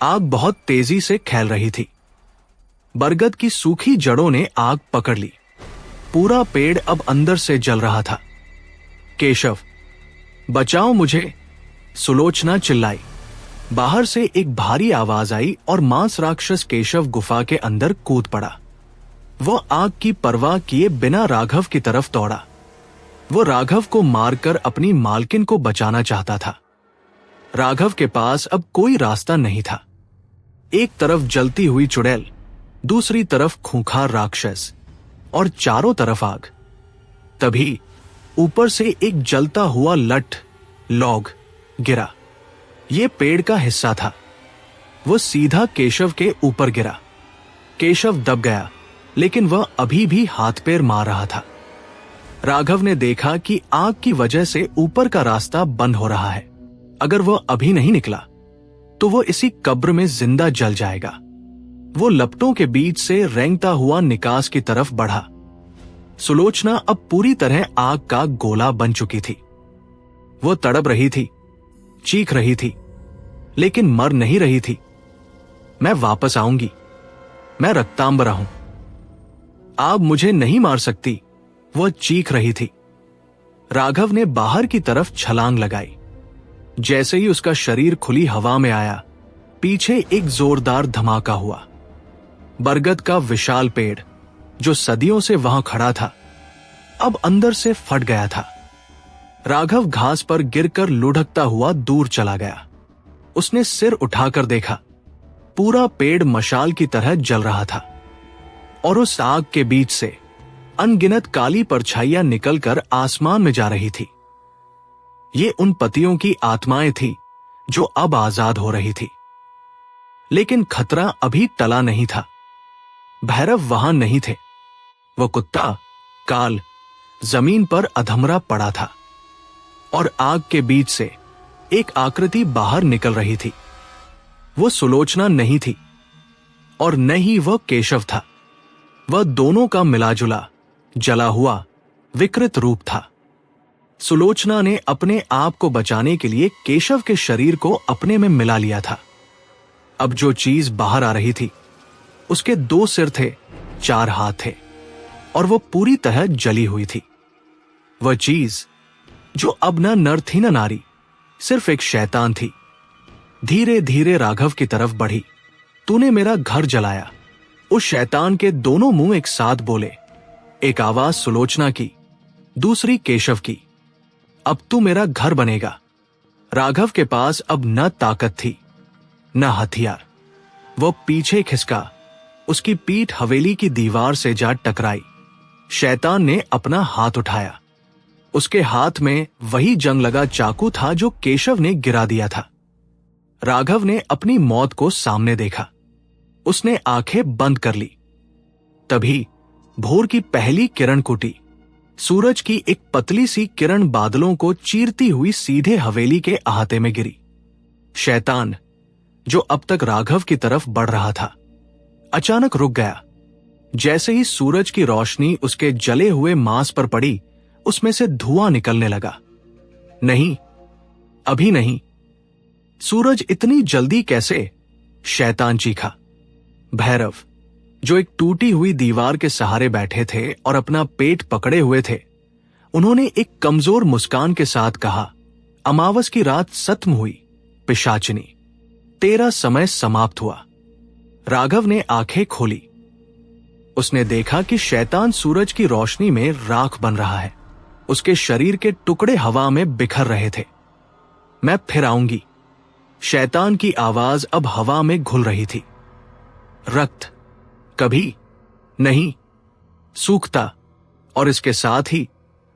आग बहुत तेजी से फैल रही थी। बरगद की सूखी जड़ों ने आग पकड़ ली। पूरा पेड़ अब अंदर से जल रहा था। केशव, बचाओ मुझे, सुलोचना चिल्लाई। बाहर से एक भारी आवाज आई और मांस राक्षस केशव गुफा के अंदर कूद पड़ा। वह आग की परवाह किए बिना राघव की तरफ दौड़ा। वो राघव को मारकर अपनी मालकिन को बचाना चाहता था। राघव के पास अब कोई रास्ता नहीं था। एक तरफ जलती हुई चुड़ैल, दूसरी तरफ खूंखार राक्षस और चारों तरफ आग। तभी ऊपर से एक जलता हुआ लठ लॉग गिरा। ये पेड़ का हिस्सा था। वो सीधा केशव के ऊपर गिरा। केशव दब गया, लेकिन वह अभी भी हाथ पैर मार रहा था। राघव ने देखा कि आग की वजह से ऊपर का रास्ता बंद हो रहा है। अगर वह अभी नहीं निकला तो वो इसी कब्र में जिंदा जल जाएगा। वो लपटों के बीच से रेंगता हुआ निकास की तरफ बढ़ा। सुलोचना अब पूरी तरह आग का गोला बन चुकी थी। वो तड़प रही थी, चीख रही थी, लेकिन मर नहीं रही थी। मैं वापस आऊंगी, मैं रक्तांबरा हूं, आप मुझे नहीं मार सकती, वह चीख रही थी। राघव ने बाहर की तरफ छलांग लगाई। जैसे ही उसका शरीर खुली हवा में आया, पीछे एक जोरदार धमाका हुआ। बरगद का विशाल पेड़, जो सदियों से वहां खड़ा था, अब अंदर से फट गया था। राघव घास पर गिरकर लुढ़कता हुआ दूर चला गया। उसने सिर उठाकर देखा, पूरा पेड़ मशाल की तरह जल रहा था और उस आग के बीच से अनगिनत काली परछाइयां निकलकर आसमान में जा रही थी। ये उन पतियों की आत्माएं थी जो अब आजाद हो रही थी। लेकिन खतरा अभी टला नहीं था। भैरव वहां नहीं थे। वो कुत्ता काल जमीन पर अधमरा पड़ा था और आग के बीच से एक आकृति बाहर निकल रही थी। वो सुलोचना नहीं थी और न ही वह केशव था। वह दोनों का मिलाजुला जला हुआ विकृत रूप था। सुलोचना ने अपने आप को बचाने के लिए केशव के शरीर को अपने में मिला लिया था। अब जो चीज बाहर आ रही थी, उसके 2 सिर थे, 4 हाथ थे और वो पूरी तरह जली हुई थी। वह चीज जो अब न नर थी न नारी, सिर्फ एक शैतान थी। धीरे धीरे राघव की तरफ बढ़ी। तूने मेरा घर जलाया। उस शैतान के दोनों मुंह एक साथ बोले। एक आवाज सुलोचना की, दूसरी केशव की। अब तू मेरा घर बनेगा। राघव के पास अब न ताकत थी न हथियार। वो पीछे खिसका। उसकी पीठ हवेली की दीवार से जा टकराई। शैतान ने अपना हाथ उठाया। उसके हाथ में वही जंग लगा चाकू था जो केशव ने गिरा दिया था। राघव ने अपनी मौत को सामने देखा। उसने आंखें बंद कर ली। तभी भोर की पहली किरण कुटी। सूरज की एक पतली सी किरण बादलों को चीरती हुई सीधे हवेली के अहाते में गिरी। शैतान, जो अब तक राघव की तरफ बढ़ रहा था, अचानक रुक गया। जैसे ही सूरज की रोशनी उसके जले हुए मांस पर पड़ी, उसमें से धुआं निकलने लगा। नहीं, अभी नहीं। सूरज इतनी जल्दी कैसे? शैतान चीखा। भैरव, जो एक टूटी हुई दीवार के सहारे बैठे थे और अपना पेट पकड़े हुए थे, उन्होंने एक कमजोर मुस्कान के साथ कहा, अमावस की रात सत्म हुई, पिशाचिनी, तेरा समय समाप्त हुआ। राघव ने आंखें खोली। उसने देखा कि शैतान सूरज की रोशनी में राख बन रहा है। उसके शरीर के टुकड़े हवा में बिखर रहे थे। मैं फिर आऊंगी। शैतान की आवाज अब हवा में घुल रही थी। रक्त कभी नहीं सूखता, और इसके साथ ही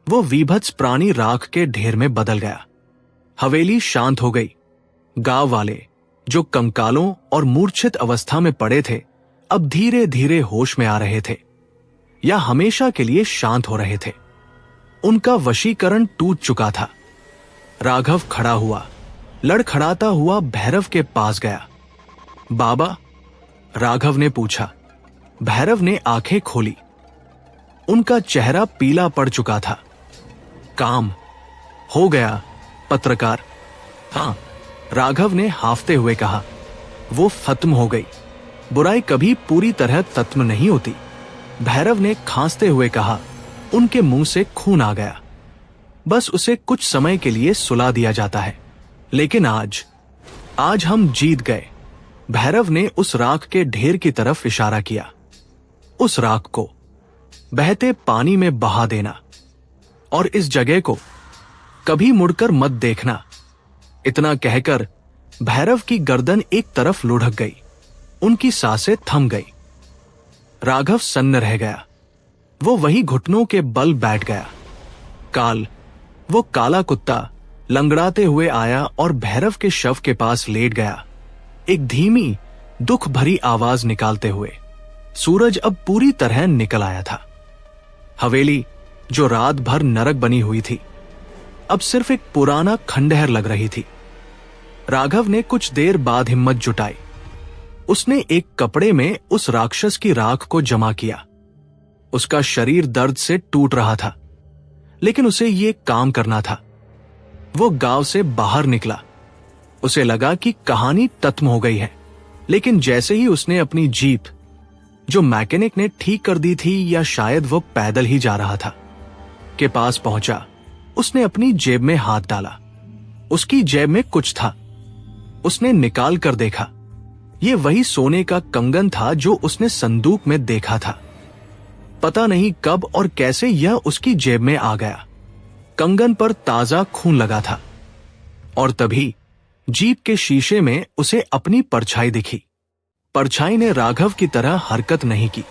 वो विभत्स प्राणी राख के ढेर में बदल गया। हवेली शांत हो गई। गांव वाले, जो कंकालों और मूर्छित अवस्था में पड़े थे, अब धीरे धीरे होश में आ रहे थे या हमेशा के लिए शांत हो रहे थे। उनका वशीकरण टूट चुका था। राघव खड़ा हुआ, लड़खड़ाता हुआ भैरव के पास गया। बाबा, राघव ने पूछा। भैरव ने आंखें खोली। उनका चेहरा पीला पड़ चुका था। काम हो गया, पत्रकार। हाँ, राघव ने हाफते हुए कहा। वो खत्म हो गई। बुराई कभी पूरी तरह खत्म नहीं होती। भैरव ने खांसते हुए कहा। उनके मुंह से खून आ गया। बस उसे कुछ समय के लिए सुला दिया जाता है। लेकिन आज हम जीत गए। भैरव ने उस राख के ढेर की तरफ इशारा किया। उस राख को बहते पानी में बहा देना और इस जगह को कभी मुड़कर मत देखना। इतना कहकर भैरव की गर्दन एक तरफ लुढ़क गई। उनकी सांसें थम गई। राघव सन्न रह गया। वो वही घुटनों के बल बैठ गया। वो काला कुत्ता लंगड़ाते हुए आया और भैरव के शव के पास लेट गया, एक धीमी दुख भरी आवाज निकालते हुए। सूरज अब पूरी तरह निकल आया था। हवेली जो रात भर नरक बनी हुई थी, अब सिर्फ एक पुराना खंडहर लग रही थी। राघव ने कुछ देर बाद हिम्मत जुटाई। उसने एक कपड़े में उस राक्षस की राख को जमा किया। उसका शरीर दर्द से टूट रहा था, लेकिन उसे ये काम करना था। वो गांव से बाहर निकला। उसे लगा कि कहानी खत्म हो गई है, लेकिन जैसे ही उसने अपनी जीप, जो मैकेनिक ने ठीक कर दी थी या शायद वो पैदल ही जा रहा था, के पास पहुंचा, उसने अपनी जेब में हाथ डाला। उसकी जेब में कुछ था। उसने निकाल कर देखा। ये वही सोने का कंगन था जो उसने संदूक में देखा था। पता नहीं कब और कैसे यह उसकी जेब में आ गया। कंगन पर ताजा खून लगा था और तभी जीप के शीशे में उसे अपनी परछाई दिखी। परछाई ने राघव की तरह हरकत नहीं की।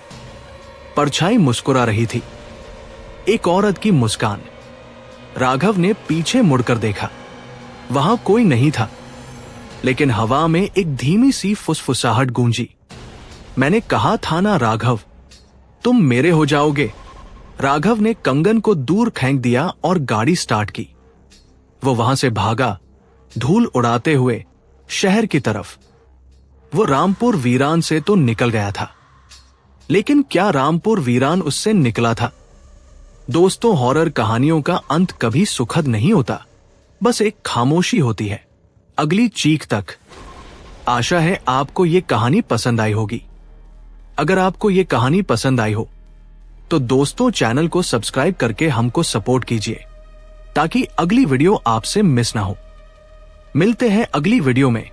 परछाई मुस्कुरा रही थी, एक औरत की मुस्कान। राघव ने पीछे मुड़कर देखा। वहां कोई नहीं था, लेकिन हवा में एक धीमी सी फुसफुसाहट गूंजी। मैंने कहा था ना राघव, तुम मेरे हो जाओगे। राघव ने कंगन को दूर फेंक दिया और गाड़ी स्टार्ट की। वो वहां से भागा, धूल उड़ाते हुए शहर की तरफ। वो रामपुर वीरान से तो निकल गया था, लेकिन क्या रामपुर वीरान उससे निकला था? दोस्तों, हॉरर कहानियों का अंत कभी सुखद नहीं होता, बस एक खामोशी होती है। अगली चीख तक। आशा है आपको ये कहानी पसंद आई होगी। अगर आपको ये कहानी पसंद आई हो तो दोस्तों चैनल को सब्सक्राइब करके हमको सपोर्ट कीजिए, ताकि अगली वीडियो आपसे मिस ना हो। मिलते हैं अगली वीडियो में।